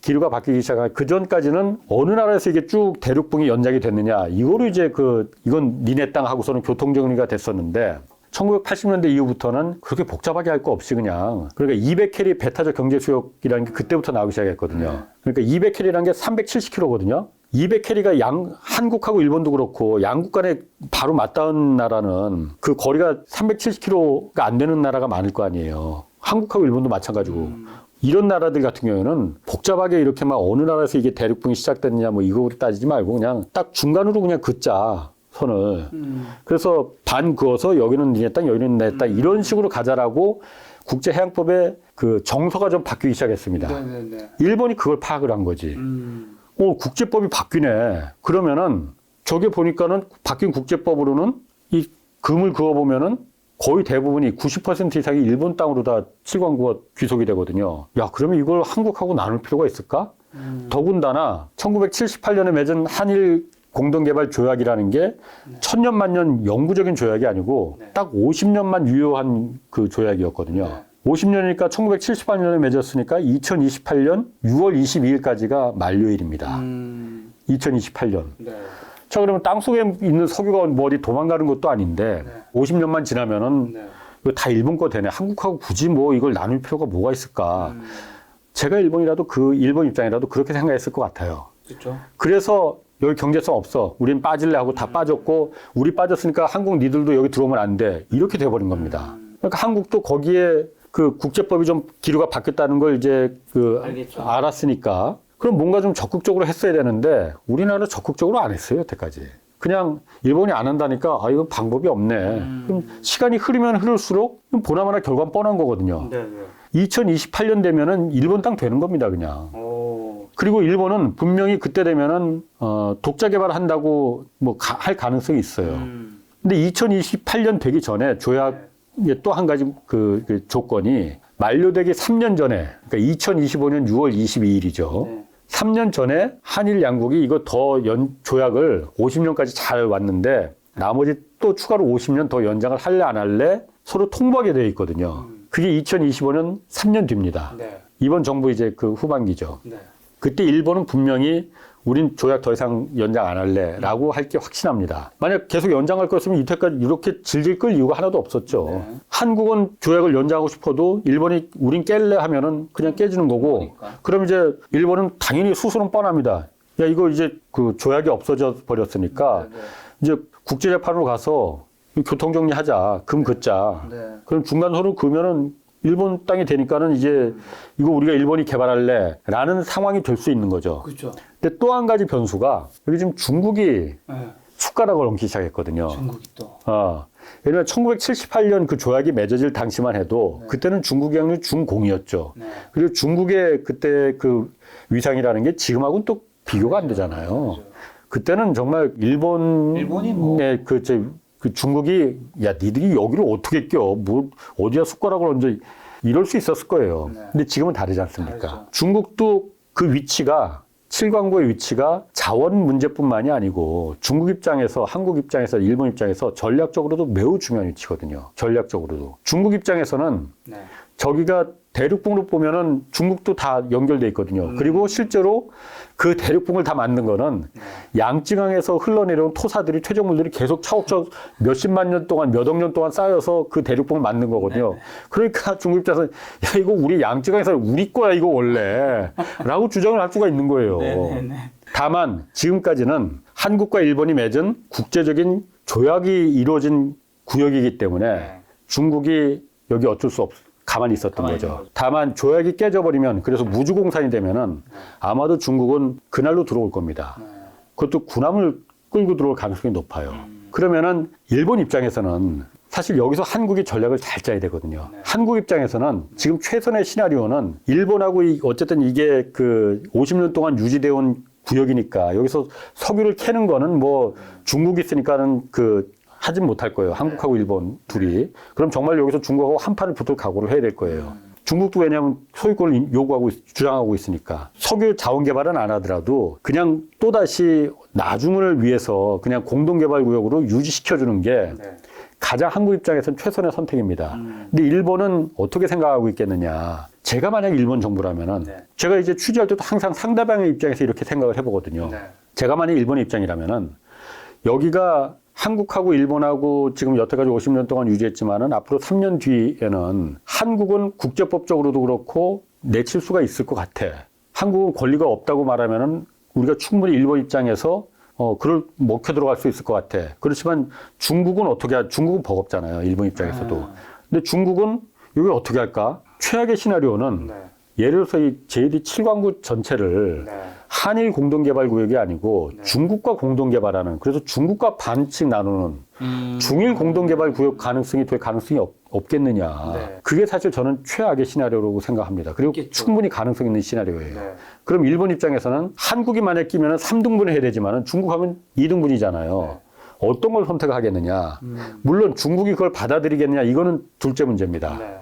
기류가 바뀌기 시작하고 그 전까지는 어느 나라에서 이게 쭉 대륙분이 연장이 됐느냐 이거로 이제 이건 니네 땅 하고서는 교통정리가 됐었는데 1980년대 이후부터는 그렇게 복잡하게 할 거 없이 그러니까 200캐리 배타적 경제수역이라는 게 그때부터 나오기 시작했거든요. 그러니까 200캐리라는 게 370km거든요. 200캐리가 한국하고 일본도 그렇고 양국 간에 바로 맞닿은 나라는 그 거리가 370km가 안 되는 나라가 많을 거 아니에요. 한국하고 일본도 마찬가지고. 이런 나라들 같은 경우에는 복잡하게 이렇게 막 어느 나라에서 이게 대륙분이 시작됐느냐 뭐 이거 따지지 말고 그냥 딱 중간으로 그냥 긋자. 선을. 그래서 반 그어서 여기는 니네 땅, 여기는 내 땅 이런 식으로 가자라고 국제해양법의 그 정서가 좀 바뀌기 시작했습니다. 네네네. 일본이 그걸 파악을 한 거지. 국제법이 바뀌네. 그러면은 저게 보니까는 바뀐 국제법으로는 이 금을 그어보면은 거의 대부분이 90% 이상이 일본 땅으로 다 칠광구가 귀속이 되거든요. 야, 그러면 이걸 한국하고 나눌 필요가 있을까? 더군다나 1978년에 맺은 한일 공동개발 조약이라는 게 천년만년 영구적인 조약이 아니고 딱 50년만 유효한 그 조약이었거든요. 50년이니까 1978년에 맺었으니까 2028년 6월 22일까지가 만료일입니다. 2028년. 자, 그러면 땅속에 있는 석유가 뭐 어디 도망가는 것도 아닌데 50년만 지나면은 이거 다 일본 거 되네. 한국하고 굳이 뭐 이걸 나눌 필요가 뭐가 있을까? 제가 일본이라도 일본 입장이라도 그렇게 생각했을 것 같아요. 그렇죠. 그래서 여기 경제성 없어. 우린 빠질래 하고 다 빠졌고 우리 빠졌으니까 한국 니들도 여기 들어오면 안 돼. 이렇게 돼버린 겁니다. 그러니까 한국도 거기에 그 국제법이 좀 기류가 바뀌었다는 걸 이제 알았으니까 그럼 뭔가 좀 적극적으로 했어야 되는데 우리나라는 적극적으로 안 했어요, 여태까지. 그냥 일본이 안 한다니까 아 이건 방법이 없네. 그럼 시간이 흐르면 흐를수록 보나마나 결과는 뻔한 거거든요. 2028년 되면은 일본 땅 되는 겁니다, 그냥. 그리고 일본은 분명히 그때 되면은 독자 개발한다고 뭐 할 가능성이 있어요. 근데 2028년 되기 전에 조약에 또 한 가지 그 조건이 만료되기 3년 전에, 그러니까 2025년 6월 22일이죠. 3년 전에 한일 양국이 이거 조약을 50년까지 잘 왔는데 나머지 또 추가로 50년 더 연장을 할래 안 할래 서로 통보하게 되어 있거든요. 그게 2025년 3년 뒤입니다. 이번 정부 이제 그 후반기죠. 그때 일본은 분명히 우린 조약 더 이상 연장 안 할래 라고 할 게 확신합니다. 만약 계속 연장할 거였으면 이때까지 이렇게 질질 끌 이유가 하나도 없었죠. 한국은 조약을 연장하고 싶어도 일본이 우린 깰래 하면은 그냥 깨지는 거고 그럼 이제 일본은 당연히 수수는 뻔합니다. 야, 이거 이제 그 조약이 없어져 버렸으니까 이제 국제재판으로 가서 교통정리하자. 금 긋자. 그럼 중간선으로 그으면은 일본 땅이 되니까는 이제 이거 우리가 일본이 개발할래 라는 상황이 될 수 있는 거죠. 그렇죠. 근데 또 한 가지 변수가 여기 지금 중국이 숟가락을 얹기 시작했거든요. 중국이 또. 왜냐면 1978년 그 조약이 맺어질 당시만 해도 그때는 중국이 아니라 중공이었죠. 그리고 중국의 그때 그 위상이라는 게 지금하고는 또 비교가 안 되잖아요. 그때는 정말 일본이 뭐. 그 중국이 야 니들이 여기를 어떻게 껴? 뭐 어디다 숟가락을 얹어? 이럴 수 있었을 거예요. 근데 지금은 다르지 않습니까? 다르죠. 중국도 그 위치가 칠광구의 위치가 자원 문제뿐만이 아니고 중국 입장에서 한국 입장에서 일본 입장에서 전략적으로도 매우 중요한 위치거든요. 전략적으로도 중국 입장에서는 저기가 대륙봉으로 보면은 중국도 다 연결돼 있거든요. 그리고 실제로 그 대륙봉을 다 만든 거는 양쯔강에서 흘러내려온 토사들이 퇴적물들이 계속 차곡차곡 몇십만 년 동안 몇 억 년 동안 쌓여서 그 대륙봉을 만든 거거든요. 그러니까 중국 입장에서 야 이거 우리 양쯔강에서 우리 거야 이거 원래 라고 주장을 할 수가 있는 거예요. 다만 지금까지는 한국과 일본이 맺은 국제적인 조약이 이루어진 구역이기 때문에 중국이 여기 어쩔 수 없어요. 가만히 있었던 거죠. 다만 조약이 깨져버리면 그래서 무주공산이 되면은 아마도 중국은 그날로 들어올 겁니다. 그것도 군함을 끌고 들어올 가능성이 높아요. 그러면은 일본 입장에서는 사실 여기서 한국이 전략을 잘 짜야 되거든요. 한국 입장에서는 지금 최선의 시나리오는 일본하고 어쨌든 이게 그 50년 동안 유지되어 온 구역이니까 여기서 석유를 캐는 거는 뭐 중국이 있으니까는 하진 못할 거예요. 한국하고 일본 둘이. 그럼 정말 여기서 중국하고 한판을 붙을 각오를 해야 될 거예요. 중국도 왜냐하면 소유권을 주장하고 있으니까. 석유 자원 개발은 안 하더라도 그냥 또다시 나중을 위해서 그냥 공동개발구역으로 유지시켜주는 게 가장 한국 입장에서는 최선의 선택입니다. 근데 일본은 어떻게 생각하고 있겠느냐. 제가 만약 일본 정부라면은 제가 이제 취재할 때도 항상 상대방의 입장에서 이렇게 생각을 해보거든요. 제가 만약 일본의 입장이라면은 여기가 한국하고 일본하고 지금 여태까지 50년 동안 유지했지만은 앞으로 3년 뒤에는 한국은 국제법적으로도 그렇고 내칠 수가 있을 것 같아. 한국은 권리가 없다고 말하면은 우리가 충분히 일본 입장에서 그걸 먹혀 들어갈 수 있을 것 같아. 그렇지만 중국은 중국은 버겁잖아요. 일본 입장에서도. 근데 중국은 여기 어떻게 할까? 최악의 시나리오는 예를 들어서 이 JD 7광구 전체를 한일 공동개발구역이 아니고 중국과 공동개발하는, 그래서 중국과 반씩 나누는 중일 공동개발구역 가능성이 될 가능성이 없겠느냐. 네. 그게 사실 저는 최악의 시나리오라고 생각합니다. 그리고 있겠죠. 충분히 가능성 있는 시나리오예요. 네. 그럼 일본 입장에서는 한국이 만약 끼면 3등분 해야 되지만 중국 하면 2등분이잖아요. 어떤 걸 선택하겠느냐. 물론 중국이 그걸 받아들이겠느냐. 이거는 둘째 문제입니다. 네.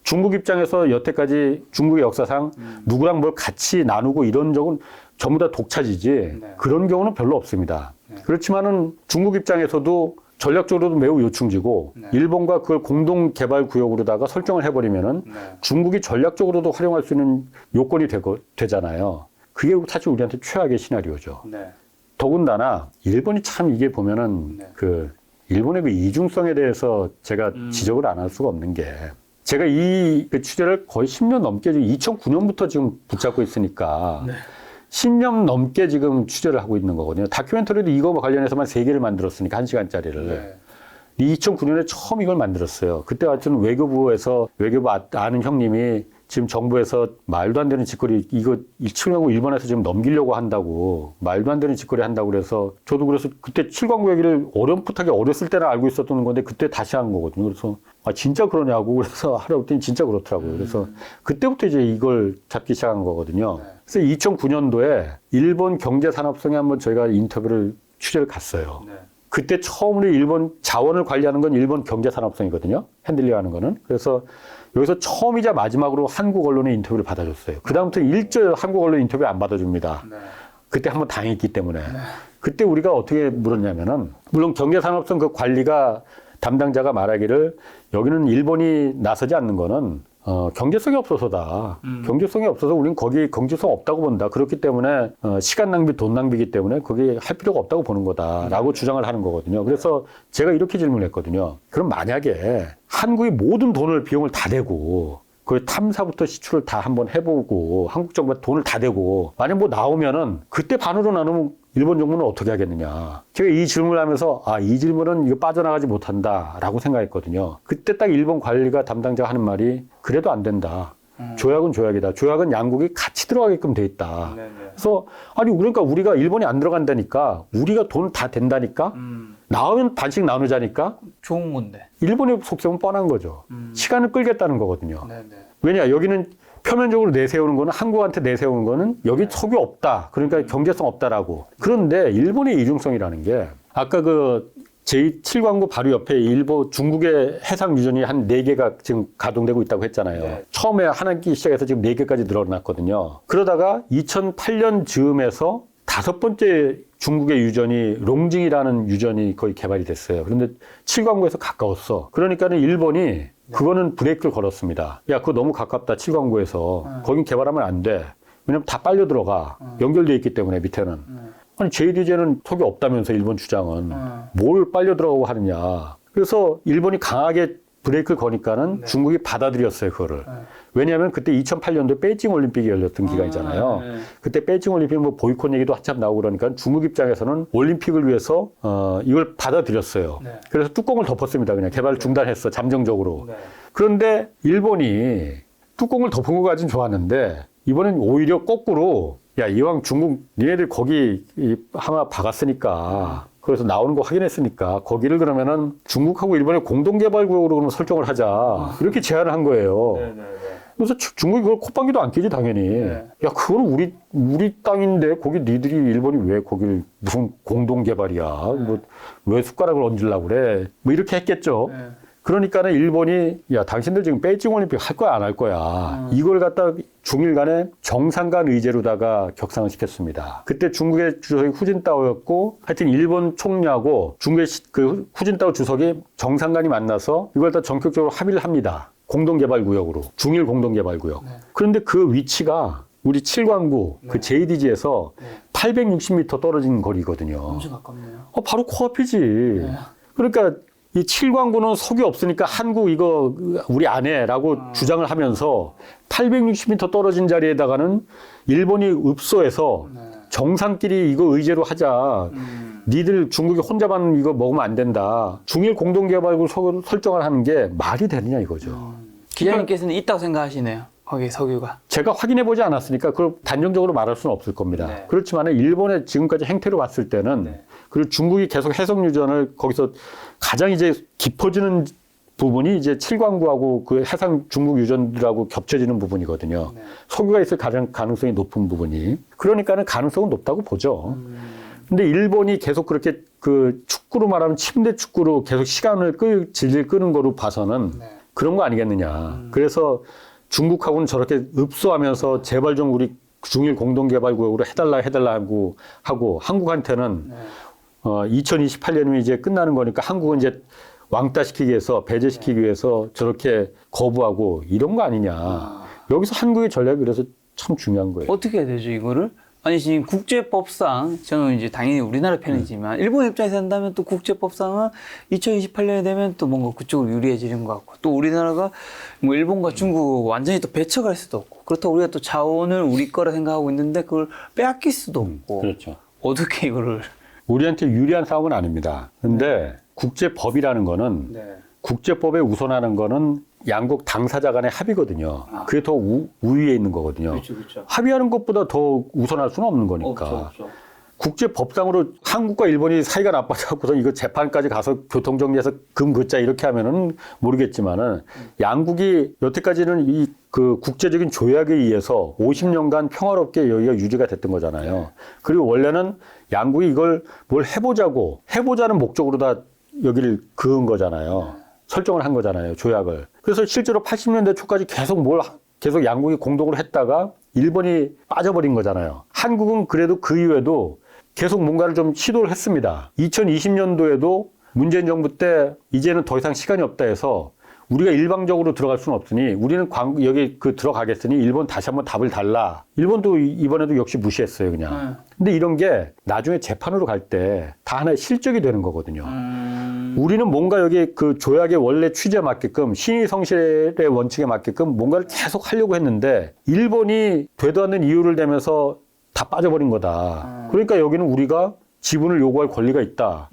중국 입장에서 여태까지 중국의 역사상 누구랑 뭘 같이 나누고 이런 적은 전부 다 독차지지 네. 그런 경우는 별로 없습니다. 그렇지만은 중국 입장에서도 전략적으로도 매우 요충지고 네. 일본과 그걸 공동개발구역으로다가 설정을 해버리면은 네. 중국이 전략적으로도 활용할 수 있는 요건이 되잖아요. 그게 사실 우리한테 최악의 시나리오죠. 네. 더군다나 일본이 참 이게 보면은 네. 그 일본의 그 이중성에 대해서 제가 지적을 안 할 수가 없는 게 제가 이 그 취재를 거의 10년 넘게 지금 2009년부터 지금 붙잡고 있으니까 네. 10년 넘게 지금 취재를 하고 있는 거거든요. 다큐멘터리도 이거 관련해서만 3개를 만들었으니까 1시간짜리를. 네. 2009년에 처음 이걸 만들었어요. 그때 하여튼 외교부에서 외교부 아는 형님이 지금 정부에서 말도 안 되는 짓거리 이거 칠광구 일본에서 지금 넘기려고 한다고 말도 안 되는 짓거리 한다고 그래서 저도 그래서 그때 칠광구 얘기를 어렴풋하게 어렸을 때는 알고 있었던 건데 그때 다시 한 거거든요. 그래서 아 진짜 그러냐고 그래서 하라고 했더니 진짜 그렇더라고요. 그래서 그때부터 이제 이걸 잡기 시작한 거거든요. 그래서 2009년도에 일본 경제산업성에 한번 저희가 인터뷰를 취재를 갔어요. 네. 그때 처음으로 일본 자원을 관리하는 건 일본 경제산업성이거든요. 핸들링 하는 거는. 그래서 여기서 처음이자 마지막으로 한국 언론의 인터뷰를 받아줬어요. 그다음부터 일절 한국 언론 인터뷰 안 받아줍니다. 네. 그때 한번 당했기 때문에. 그때 우리가 어떻게 물었냐면은, 물론 경제산업성 그 관리가 담당자가 말하기를 여기는 일본이 나서지 않는 거는 경제성이 없어서다. 경제성이 없어서 우리는 거기 경제성 없다고 본다. 그렇기 때문에 시간 낭비, 돈 낭비이기 때문에 거기 할 필요가 없다고 보는 거다라고 주장을 하는 거거든요. 그래서 제가 이렇게 질문했거든요. 그럼 만약에 한국이 모든 돈을 비용을 다 대고 그 탐사부터 시출을 다 한번 해보고 한국 정부가 돈을 다 대고 만약 뭐 나오면은 그때 반으로 나누면 일본 정부는 어떻게 하겠느냐. 제가 이 질문을 하면서 이 질문은 이거 빠져나가지 못한다라고 생각했거든요. 그때 딱 일본 관리가 담당자가 하는 말이 그래도 안 된다. 조약은 조약이다. 조약은 양국이 같이 들어가게끔 돼 있다. 네네. 그래서 아니 그러니까 우리가 일본이 안 들어간다니까 우리가 돈 다 된다니까 나오면 반씩 나누자니까 좋은 건데. 일본의 속셈은 뻔한 거죠. 시간을 끌겠다는 거거든요. 네네. 왜냐 여기는 표면적으로 내세우는 거는 한국한테 내세우는 거는 여기 석유 없다. 그러니까 경제성 없다라고. 그런데 일본의 이중성이라는 게 아까 그 제7광구 바로 옆에 중국의 해상 유전이 한 4개가 지금 가동되고 있다고 했잖아요. 네. 처음에 하나기 시작해서 지금 4개까지 늘어났거든요. 그러다가 2008년 즈음에서 5번째 중국의 유전이 롱징이라는 유전이 거의 개발이 됐어요. 그런데 7광구에서 가까웠어. 그러니까는 일본이 그거는 브레이크를 걸었습니다. 야, 그거 너무 가깝다. 7광구에서. 거긴 개발하면 안 돼. 왜냐면 다 빨려 들어가. 연결되어 있기 때문에 밑에는. 아니 JD제는 턱이 없다면서 일본 주장은. 뭘 빨려 들어가고 하느냐. 그래서 일본이 강하게 브레이크를 거니까는 중국이 받아들였어요, 그거를. 왜냐하면 그때 2008년도에 베이징 올림픽이 열렸던 기간이잖아요. 그때 베이징 올림픽 뭐 보이콧 얘기도 한참 나오고 그러니까 중국 입장에서는 올림픽을 위해서 이걸 받아들였어요. 네. 그래서 뚜껑을 덮었습니다. 그냥 개발을 중단했어, 잠정적으로. 네. 그런데 일본이 뚜껑을 덮은 거 가진 좋았는데 이번엔 오히려 거꾸로 야 이왕 중국 니네들 거기 하나 박았으니까 그래서 나오는 거 확인했으니까 거기를 그러면은 중국하고 일본의 공동개발구역으로 그러면 설정을 하자 이렇게 제안을 한 거예요. 네네네. 그래서 중국이 그걸 콧방귀도 안 끼지 당연히. 네. 야 그거는 우리 땅인데 거기 니들이 일본이 왜 거길 무슨 공동개발이야? 뭐 왜 숟가락을 얹으려고 그래? 뭐 이렇게 했겠죠. 네. 그러니까는 일본이 야 당신들 지금 베이징 올림픽 할 거야 안 할 거야 이걸 갖다 중일 간에 정상간 의제로다가 격상을 시켰습니다. 그때 중국의 주석이 후진타오였고 하여튼 일본 총리하고 중국의 그 후진타오 주석이 정상간이 만나서 이걸 다 전격적으로 합의를 합니다. 공동개발구역으로 중일 공동개발구역. 그런데 그 위치가 우리 7광구 그 JDG에서 860m 떨어진 거리거든요. 엄청 가깝네요. 바로 코앞이지. 그러니까 이 7광구는 석유 없으니까 한국 이거 우리 안 해라고 주장을 하면서 860m 떨어진 자리에다가는 일본이 읍소해서 정상끼리 이거 의제로 하자. 니들 중국이 혼자만 이거 먹으면 안 된다. 중일 공동개발구 설정을 하는 게 말이 되느냐 이거죠. 기자님께서는 있다고 생각하시네요. 거기 석유가. 제가 확인해 보지 않았으니까 그걸 단정적으로 말할 수는 없을 겁니다. 네. 그렇지만 일본의 지금까지 행태로 봤을 때는 네. 그리고 중국이 계속 해석 유전을 거기서 가장 이제 깊어지는 부분이 이제 칠광구하고 그 해상 중국 유전들하고 겹쳐지는 부분이거든요. 네. 석유가 있을 가장 가능성이 높은 부분이. 그러니까는 가능성은 높다고 보죠. 근데 일본이 계속 그렇게 그 축구로 말하면 침대 축구로 계속 시간을 질질 끄는 거로 봐서는 네. 그런 거 아니겠느냐. 그래서 중국하고는 저렇게 읍소하면서 제발 좀 우리 중일 공동개발구역으로 해달라 하고 한국한테는 네. 2028년이면 이제 끝나는 거니까 한국은 이제 왕따시키기 위해서 배제시키기 위해서 저렇게 거부하고 이런 거 아니냐. 여기서 한국의 전략이 그래서 참 중요한 거예요. 어떻게 해야 되죠, 이거를? 아니, 지금 국제법상, 저는 이제 당연히 우리나라 편이지만, 일본 입장에서 한다면 또 국제법상은 2028년이 되면 또 뭔가 그쪽으로 유리해지는 것 같고, 또 우리나라가 뭐 일본과 중국 완전히 또 배척할 수도 없고, 그렇다고 우리가 또 자원을 우리 거라 생각하고 있는데 그걸 빼앗길 수도 없고, 그렇죠. 어떻게 이거를. 우리한테 유리한 싸움은 아닙니다. 근데 국제법이라는 거는 네. 국제법에 우선하는 거는 양국 당사자 간의 합의거든요. 그게 더 우위에 있는 거거든요. 그렇죠. 합의하는 것보다 더 우선할 수는 없는 거니까. 없죠. 국제법상으로 한국과 일본이 사이가 나빠져갖고서 이거 재판까지 가서 교통정리해서 금긋자 이렇게 하면은 모르겠지만은 양국이 여태까지는 이 그 국제적인 조약에 의해서 50년간 평화롭게 여기가 유지가 됐던 거잖아요. 그리고 원래는 양국이 이걸 뭘 해보자는 목적으로 다 여기를 그은 거잖아요. 설정을 한 거잖아요. 조약을. 그래서 실제로 80년대 초까지 계속 양국이 공동으로 했다가 일본이 빠져버린 거잖아요. 한국은 그래도 그 이후에도 계속 뭔가를 좀 시도를 했습니다. 2020년도에도 문재인 정부 때 이제는 더 이상 시간이 없다 해서 우리가 일방적으로 들어갈 수는 없으니 우리는 여기 들어가겠으니 일본 다시 한번 답을 달라. 일본도 이번에도 역시 무시했어요, 그냥. 근데 이런 게 나중에 재판으로 갈 때 다 하나의 실적이 되는 거거든요. 우리는 뭔가 여기 그 조약의 원래 취지에 맞게끔 신의성실의 원칙에 맞게끔 뭔가를 계속 하려고 했는데 일본이 되도 않는 이유를 대면서 다 빠져버린 거다. 그러니까 여기는 우리가 지분을 요구할 권리가 있다.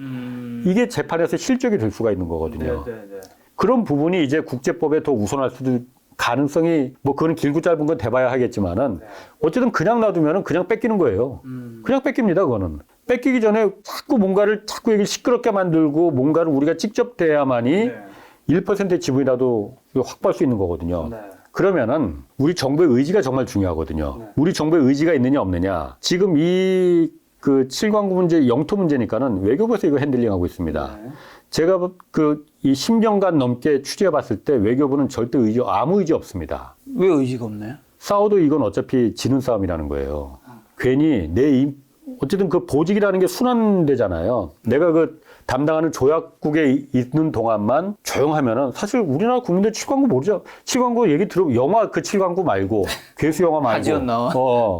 이게 재판에서 실적이 될 수가 있는 거거든요. 그런 부분이 이제 국제법에 더 우선할 수도 가능성이 뭐 그건 길고 짧은 건 대봐야 하겠지만은 어쨌든 그냥 놔두면은 그냥 뺏기는 거예요. 그냥 뺏깁니다, 그거는. 뺏기기 전에 자꾸 얘기를 시끄럽게 만들고 뭔가를 우리가 직접 대야만이 1%의 지분이라도 확보할 수 있는 거거든요. 그러면은 우리 정부의 의지가 정말 중요하거든요. 우리 정부의 의지가 있느냐 없느냐. 지금 이 그 칠광구 문제, 영토 문제니까는 외교부에서 이거 핸들링하고 있습니다. 제가 이 10년간 넘게 취재해 봤을 때 외교부는 절대 아무 의지 없습니다. 왜 의지가 없나요? 싸워도 이건 어차피 지는 싸움이라는 거예요. 괜히 어쨌든 그 보직이라는 게 순환되잖아요. 내가 그 담당하는 조약국에 있는 동안만 조용하면은 사실 우리나라 국민들 칠광구 모르죠. 칠광구 얘기 들어보면 영화 그 칠광구 말고 괴수 영화 말고 하지연 나와?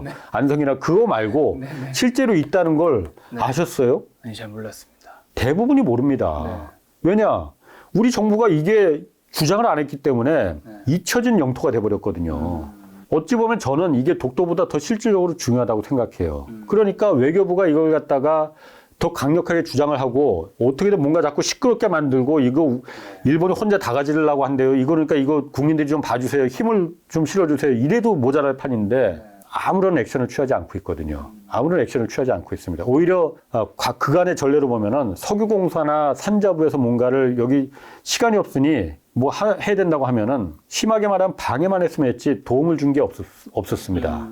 네. 안성이나 그거 말고 실제로 있다는 걸 아셨어요? 아니, 잘 몰랐습니다. 대부분이 모릅니다. 왜냐? 우리 정부가 이게 주장을 안 했기 때문에 잊혀진 영토가 돼버렸거든요. 어찌 보면 저는 이게 독도보다 더 실질적으로 중요하다고 생각해요. 그러니까 외교부가 이걸 갖다가 더 강력하게 주장을 하고 어떻게든 뭔가 자꾸 시끄럽게 만들고 이거 일본이 혼자 다 가지려고 한대요. 그러니까 이거 국민들이 좀 봐주세요. 힘을 좀 실어주세요. 이래도 모자랄 판인데 아무런 액션을 취하지 않고 있거든요. 아무런 액션을 취하지 않고 있습니다. 오히려 그간의 전례로 보면은 석유공사나 산자부에서 뭔가를 여기 시간이 없으니 뭐 해야 된다고 하면은 심하게 말하면 방해만 했으면 했지 도움을 준 게 없었습니다.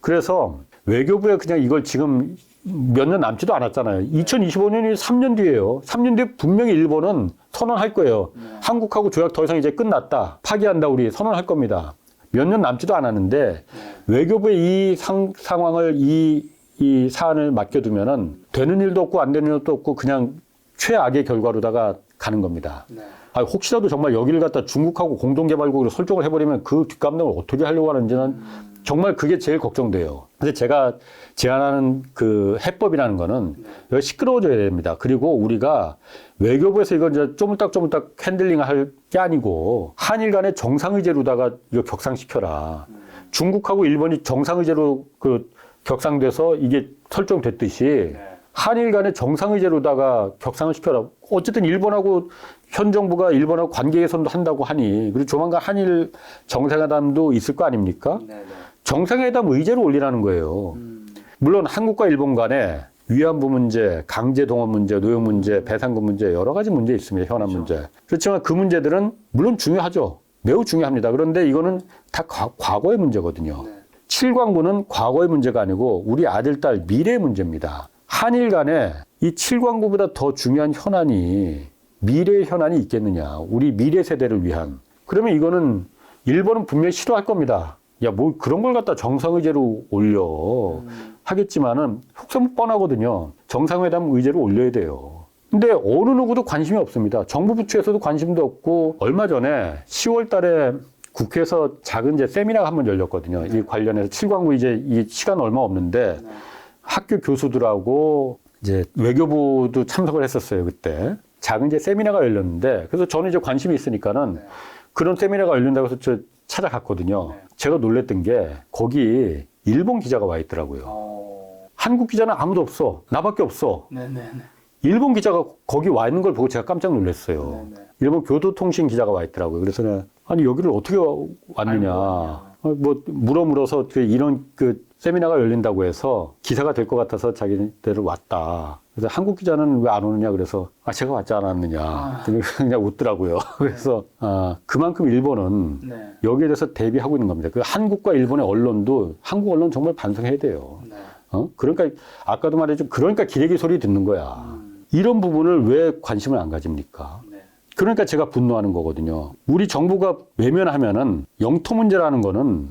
그래서 외교부에 그냥 이걸 지금 몇 년 남지도 않았잖아요. 2025년이 3년 뒤에요. 3년 뒤에 분명히 일본은 선언할 거예요. 한국하고 조약 더 이상 이제 끝났다. 파기한다 우리 선언할 겁니다. 몇 년 남지도 않았는데 외교부에 이 상황을 이 사안을 맡겨두면은 되는 일도 없고 안 되는 일도 없고 그냥 최악의 결과로다가 가는 겁니다. 혹시라도 정말 여기를 갖다 중국하고 공동개발국으로 설정을 해버리면 그 뒷감당을 어떻게 하려고 하는지는 정말 그게 제일 걱정돼요. 근데 제가 제안하는 그 해법이라는 거는 여기 시끄러워져야 됩니다. 그리고 우리가 외교부에서 이걸 이제 쪼물딱쪼물딱 핸들링 할 게 아니고 한일 간의 정상의제로다가 이거 격상시켜라. 중국하고 일본이 정상의제로 격상돼서 이게 설정됐듯이 한일 간에 정상의제로다가 격상을 시켜라. 어쨌든 일본하고 현 정부가 일본하고 관계 개선도 한다고 하니 그리고 조만간 한일 정상회담도 있을 거 아닙니까? 네네. 정상회담 의제로 올리라는 거예요. 물론 한국과 일본 간에 위안부 문제, 강제 동원 문제, 노역 문제, 배상금 문제 여러 가지 문제 있습니다. 현안 문제. 그렇지만 그 문제들은 물론 중요하죠. 매우 중요합니다. 그런데 이거는 다 과거의 문제거든요. 칠광구는 과거의 문제가 아니고 우리 아들, 딸 미래의 문제입니다. 한일 간에 이 칠광구보다 더 중요한 현안이 미래의 현안이 있겠느냐. 우리 미래 세대를 위한. 그러면 이거는 일본은 분명히 싫어할 겁니다. 야, 뭐 그런 걸 갖다 정상의제로 올려. 하겠지만은 속셈 뻔하거든요. 정상회담 의제로 올려야 돼요. 근데 어느 누구도 관심이 없습니다. 정부 부처에서도 관심도 없고 얼마 전에 10월 달에 국회에서 작은 이제 세미나가 한번 열렸거든요. 이 관련해서 칠광구 이제 이 시간 얼마 없는데 학교 교수들하고 이제 외교부도 참석을 했었어요, 그때. 작은 이제 세미나가 열렸는데 그래서 저는 이제 관심이 있으니까는 그런 세미나가 열린다고 해서 저 찾아갔거든요. 제가 놀랬던 게 거기 일본 기자가 와 있더라고요. 한국 기자는 아무도 없어. 나밖에 없어. 네네네. 일본 기자가 거기 와 있는 걸 보고 제가 깜짝 놀랐어요. 네네. 일본 교도통신 기자가 와 있더라고요. 그래서 내가 아니 여기를 어떻게 왔느냐. 뭐 물어서 이런 그 세미나가 열린다고 해서 기사가 될 것 같아서 자기네들 왔다. 그래서 한국 기자는 왜 안 오느냐 그래서 제가 왔지 않았느냐. 그냥 웃더라고요. 그래서 그만큼 일본은 네. 여기에 대해서 대비하고 있는 겁니다. 그 한국과 일본의 언론도 한국 언론 정말 반성해야 돼요. 네. 그러니까 아까도 말했죠. 그러니까 기레기 소리 듣는 거야. 이런 부분을 왜 관심을 안 가집니까? 네. 그러니까 제가 분노하는 거거든요. 우리 정부가 외면하면은 영토 문제라는 거는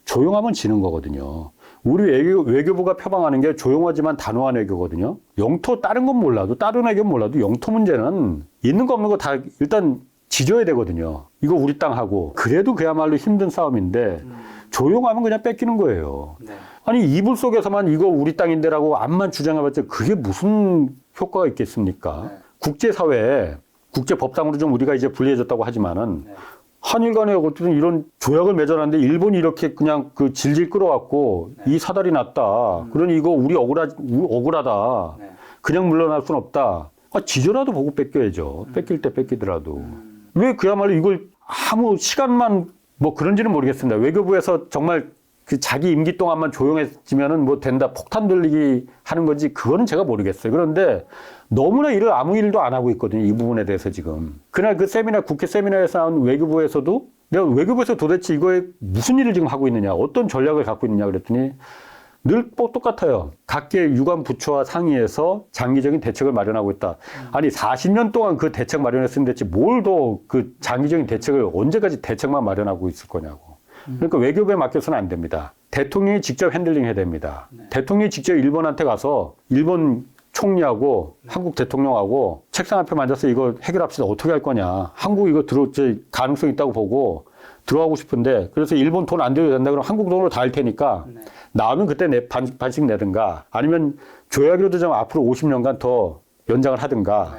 조용하면 지는 거거든요. 우리 외교부가 표방하는 게 조용하지만 단호한 외교거든요. 영토 다른 건 몰라도 다른 외교는 몰라도 영토 문제는 있는 거 없는 거 다 일단 지져야 되거든요. 이거 우리 땅하고 그래도 그야말로 힘든 싸움인데 조용하면 그냥 뺏기는 거예요. 네. 아니 이불 속에서만 이거 우리 땅인데라고 암만 주장해봤자 그게 무슨 효과가 있겠습니까? 네. 국제사회에 국제법상으로 좀 우리가 이제 불리해졌다고 하지만은 네. 한일 간에 어쨌든 이런 조약을 맺어놨는데 일본이 이렇게 그냥 그 질질 끌어왔고 이 사달이 났다. 그러니 이거 우리 억울하다. 네. 그냥 물러날 순 없다. 지져라도 보고 뺏겨야죠. 뺏길 때 뺏기더라도. 왜 그야말로 이걸 아무 시간만 뭐 그런지는 모르겠습니다. 외교부에서 정말 그 자기 임기 동안만 조용해지면은 뭐 된다. 폭탄 돌리기 하는 건지 그거는 제가 모르겠어요. 그런데 너무나 일을 아무 일도 안 하고 있거든요. 이 부분에 대해서 지금. 그날 그 세미나, 국회 세미나에서 나온 외교부에서도 내가 외교부에서 도대체 이거에 무슨 일을 지금 하고 있느냐, 어떤 전략을 갖고 있느냐 그랬더니 늘 똑같아요. 각계 유관 부처와 상의해서 장기적인 대책을 마련하고 있다. 아니 40년 동안 그 대책 마련했으면 됐지 뭘 더 그 장기적인 대책을 언제까지 대책만 마련하고 있을 거냐고. 그러니까 외교부에 맡겨서는 안 됩니다. 대통령이 직접 핸들링 해야 됩니다. 대통령이 직접 일본한테 가서 일본 총리하고 한국 대통령하고 책상 앞에 앉아서 이거 해결합시다. 어떻게 할 거냐. 한국 이거 들어올 가능성 있다고 보고 들어가고 싶은데 그래서 일본 돈 안 들여도 된다 그러면 한국 돈으로 다 할 테니까 나오면 그때 반씩 내든가 아니면 조약이라도 좀 앞으로 50년간 더 연장을 하든가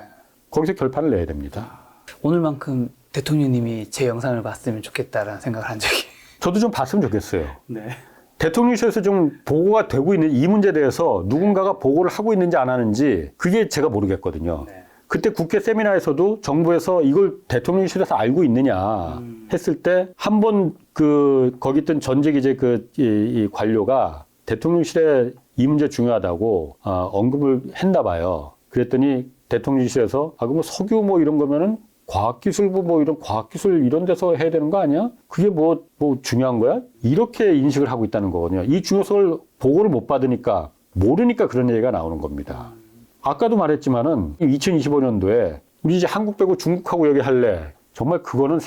거기서 결판을 내야 됩니다. 오늘만큼 대통령님이 제 영상을 봤으면 좋겠다라는 생각을 한 적이. 저도 좀 봤으면 좋겠어요. 네. 대통령실에서 좀 보고가 되고 있는 이 문제에 대해서 누군가가 보고를 하고 있는지 안 하는지 그게 제가 모르겠거든요. 네. 그때 국회 세미나에서도 정부에서 이걸 대통령실에서 알고 있느냐 했을 때 한 번 거기 있던 전직 이제 이 관료가 대통령실에 이 문제 중요하다고 언급을 했나 봐요. 그랬더니 대통령실에서 그럼 석유 뭐 이런 거면은 과학기술부 뭐 이런 과학기술 이런 데서 해야 되는 거 아니야? 그게 뭐 중요한 거야? 이렇게 인식을 하고 있다는 거거든요. 이 중요성을 보고를 못 받으니까 모르니까 그런 얘기가 나오는 겁니다. 아까도 말했지만은 2025년도에 우리 이제 한국 빼고 중국하고 얘기할래. 정말 그거는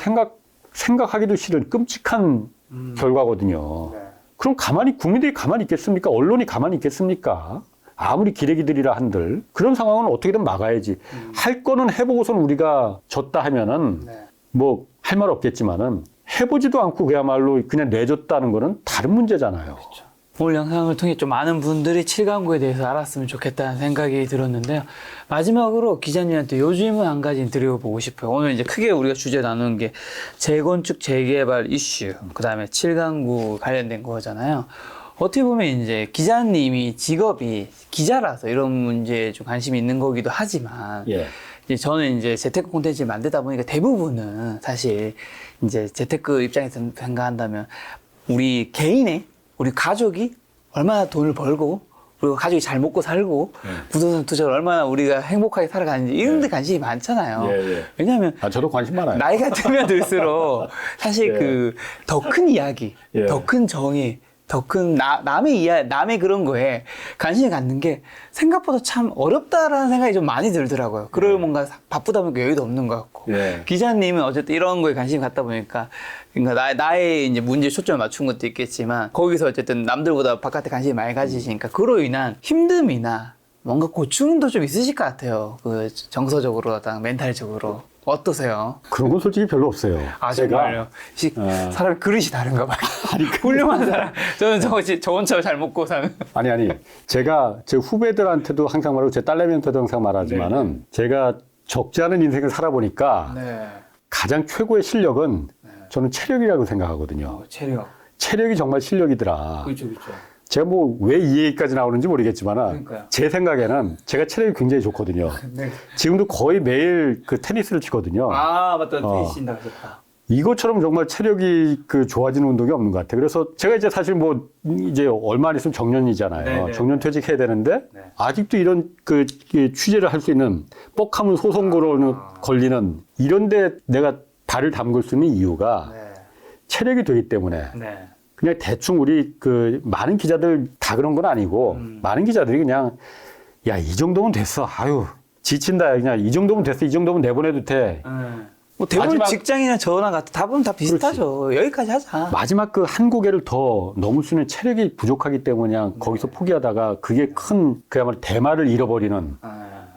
생각하기도 싫은 끔찍한 결과거든요. 네. 그럼 국민들이 가만히 있겠습니까? 언론이 가만히 있겠습니까? 아무리 기레기들이라 한들 그런 상황은 어떻게든 막아야지. 할 거는 해보고선 우리가 졌다 하면은 뭐 할 말 없겠지만은 해보지도 않고 그야말로 그냥 내줬다는 거는 다른 문제잖아요. 그렇죠. 오늘 영상을 통해 좀 많은 분들이 칠광구에 대해서 알았으면 좋겠다는 생각이 들었는데요. 마지막으로 기자님한테 요 질문 한 가지 드려보고 싶어요. 오늘 이제 크게 우리가 주제 나누는 게 재건축 재개발 이슈, 그 다음에 칠광구 관련된 거잖아요. 어떻게 보면 이제 기자님이 직업이 기자라서 이런 문제에 좀 관심이 있는 거기도 하지만 예. 이제 저는 이제 재테크 콘텐츠를 만들다 보니까 대부분은 사실 이제 재테크 입장에서 생각한다면 우리 개인의 우리 가족이 얼마나 돈을 벌고 그리고 가족이 잘 먹고 살고 부동산 투자를 얼마나 우리가 행복하게 살아가는지 이런 데 관심이 많잖아요. 예. 왜냐하면 저도 관심 많아요. 나이가 들면 들수록 사실 예. 그 더 큰 이야기, 예. 더 큰 정의, 더 큰 남의 남의 그런 거에 관심을 갖는 게 생각보다 참 어렵다라는 생각이 좀 많이 들더라고요. 그럴 뭔가 바쁘다 보니까 여유도 없는 것 같고. 예. 기자님은 어쨌든 이런 거에 관심이 갖다 보니까 그러니까 나의 이제 문제에 초점을 맞춘 것도 있겠지만 거기서 어쨌든 남들보다 바깥에 관심이 많이 가지시니까 그로 인한 힘듦이나 뭔가 고충도 좀 있으실 것 같아요. 그 정서적으로, 멘탈적으로. 어떠세요? 그런 건 솔직히 별로 없어요. 정말요? 사람이 그릇이 다른가 봐요. 훌륭한 사람. 저는 저번처럼 잘 먹고 사는. 아니. 제가 제 후배들한테도 항상 말하고 제 딸내미한테도 항상 말하지만은 제가 적지 않은 인생을 살아보니까 네. 가장 최고의 실력은 저는 체력이라고 생각하거든요. 체력. 체력이 정말 실력이더라. 그렇죠. 제가 뭐 왜 이 얘기까지 나오는지 모르겠지만 그러니까요. 제 생각에는 제가 체력이 굉장히 좋거든요. 네. 지금도 거의 매일 그 테니스를 치거든요. 아, 맞다. 테니스 친다 하셨다. 이것처럼 정말 체력이 그 좋아지는 운동이 없는 것 같아요. 그래서 제가 이제 사실 뭐 이제 얼마 안 있으면 정년이잖아요. 네네. 정년 퇴직해야 되는데 네. 아직도 이런 그 취재를 할 수 있는 뻑하면 소송 걸리는 이런데 내가 발을 담글 수 있는 이유가 네. 체력이 되기 때문에 네. 그냥 대충 우리 그 많은 기자들 다 그런 건 아니고 많은 기자들이 그냥 야, 이 정도면 됐어. 아유, 지친다. 그냥 이 정도면 됐어. 이 정도면 내보내도 돼. 뭐 대부분 마지막- 직장이나 저나 같은 답은 다 비슷하죠. 여기까지 하자. 마지막 그 한 고개를 더 넘을 수 있는 체력이 부족하기 때문에 그냥 거기서 포기하다가 그게 큰 그야말로 대마를 잃어버리는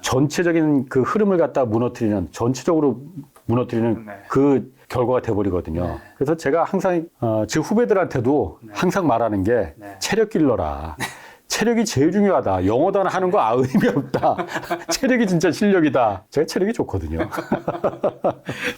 전체적인 그 흐름을 갖다 무너뜨리는 전체적으로 무너뜨리는 네. 그 결과가 돼버리거든요. 그래서 제가 항상 제 후배들한테도 항상 말하는 게 체력 길러라. 체력이 제일 중요하다. 영어 단어 하는 거 의미 없다. 체력이 진짜 실력이다. 제가 체력이 좋거든요.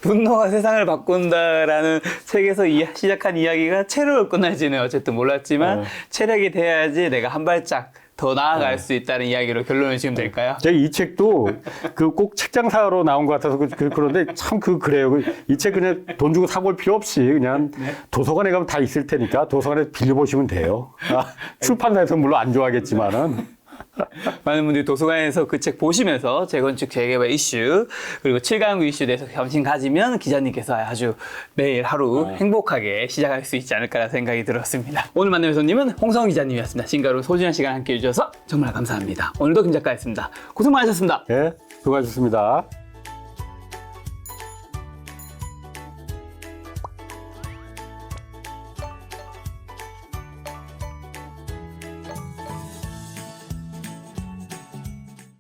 분노가 세상을 바꾼다라는 책에서 시작한 이야기가 체력을 끝날지는 어쨌든 몰랐지만 체력이 돼야지 내가 한 발짝 더 나아갈 수 있다는 이야기로 결론을 지으면 될까요? 제가 이 책도 그 꼭 책장 사러 나온 것 같아서 그런데 참 그래요. 이 책 그냥 돈 주고 사볼 필요 없이 그냥 도서관에 가면 다 있을 테니까 도서관에 빌려보시면 돼요. 출판사에서 물론 안 좋아하겠지만은. 많은 분들이 도서관에서 그 책 보시면서 재건축 재개발 이슈 그리고 7강구 이슈에 대해서 관심 가지면 기자님께서 아주 매일 하루 행복하게 시작할 수 있지 않을까라는 생각이 들었습니다. 오늘 만난 손님은 홍성훈 기자님이었습니다. 지금까지 소중한 시간 함께 해주셔서 정말 감사합니다. 오늘도 김 작가였습니다. 고생 많으셨습니다. 예, 수고하셨습니다.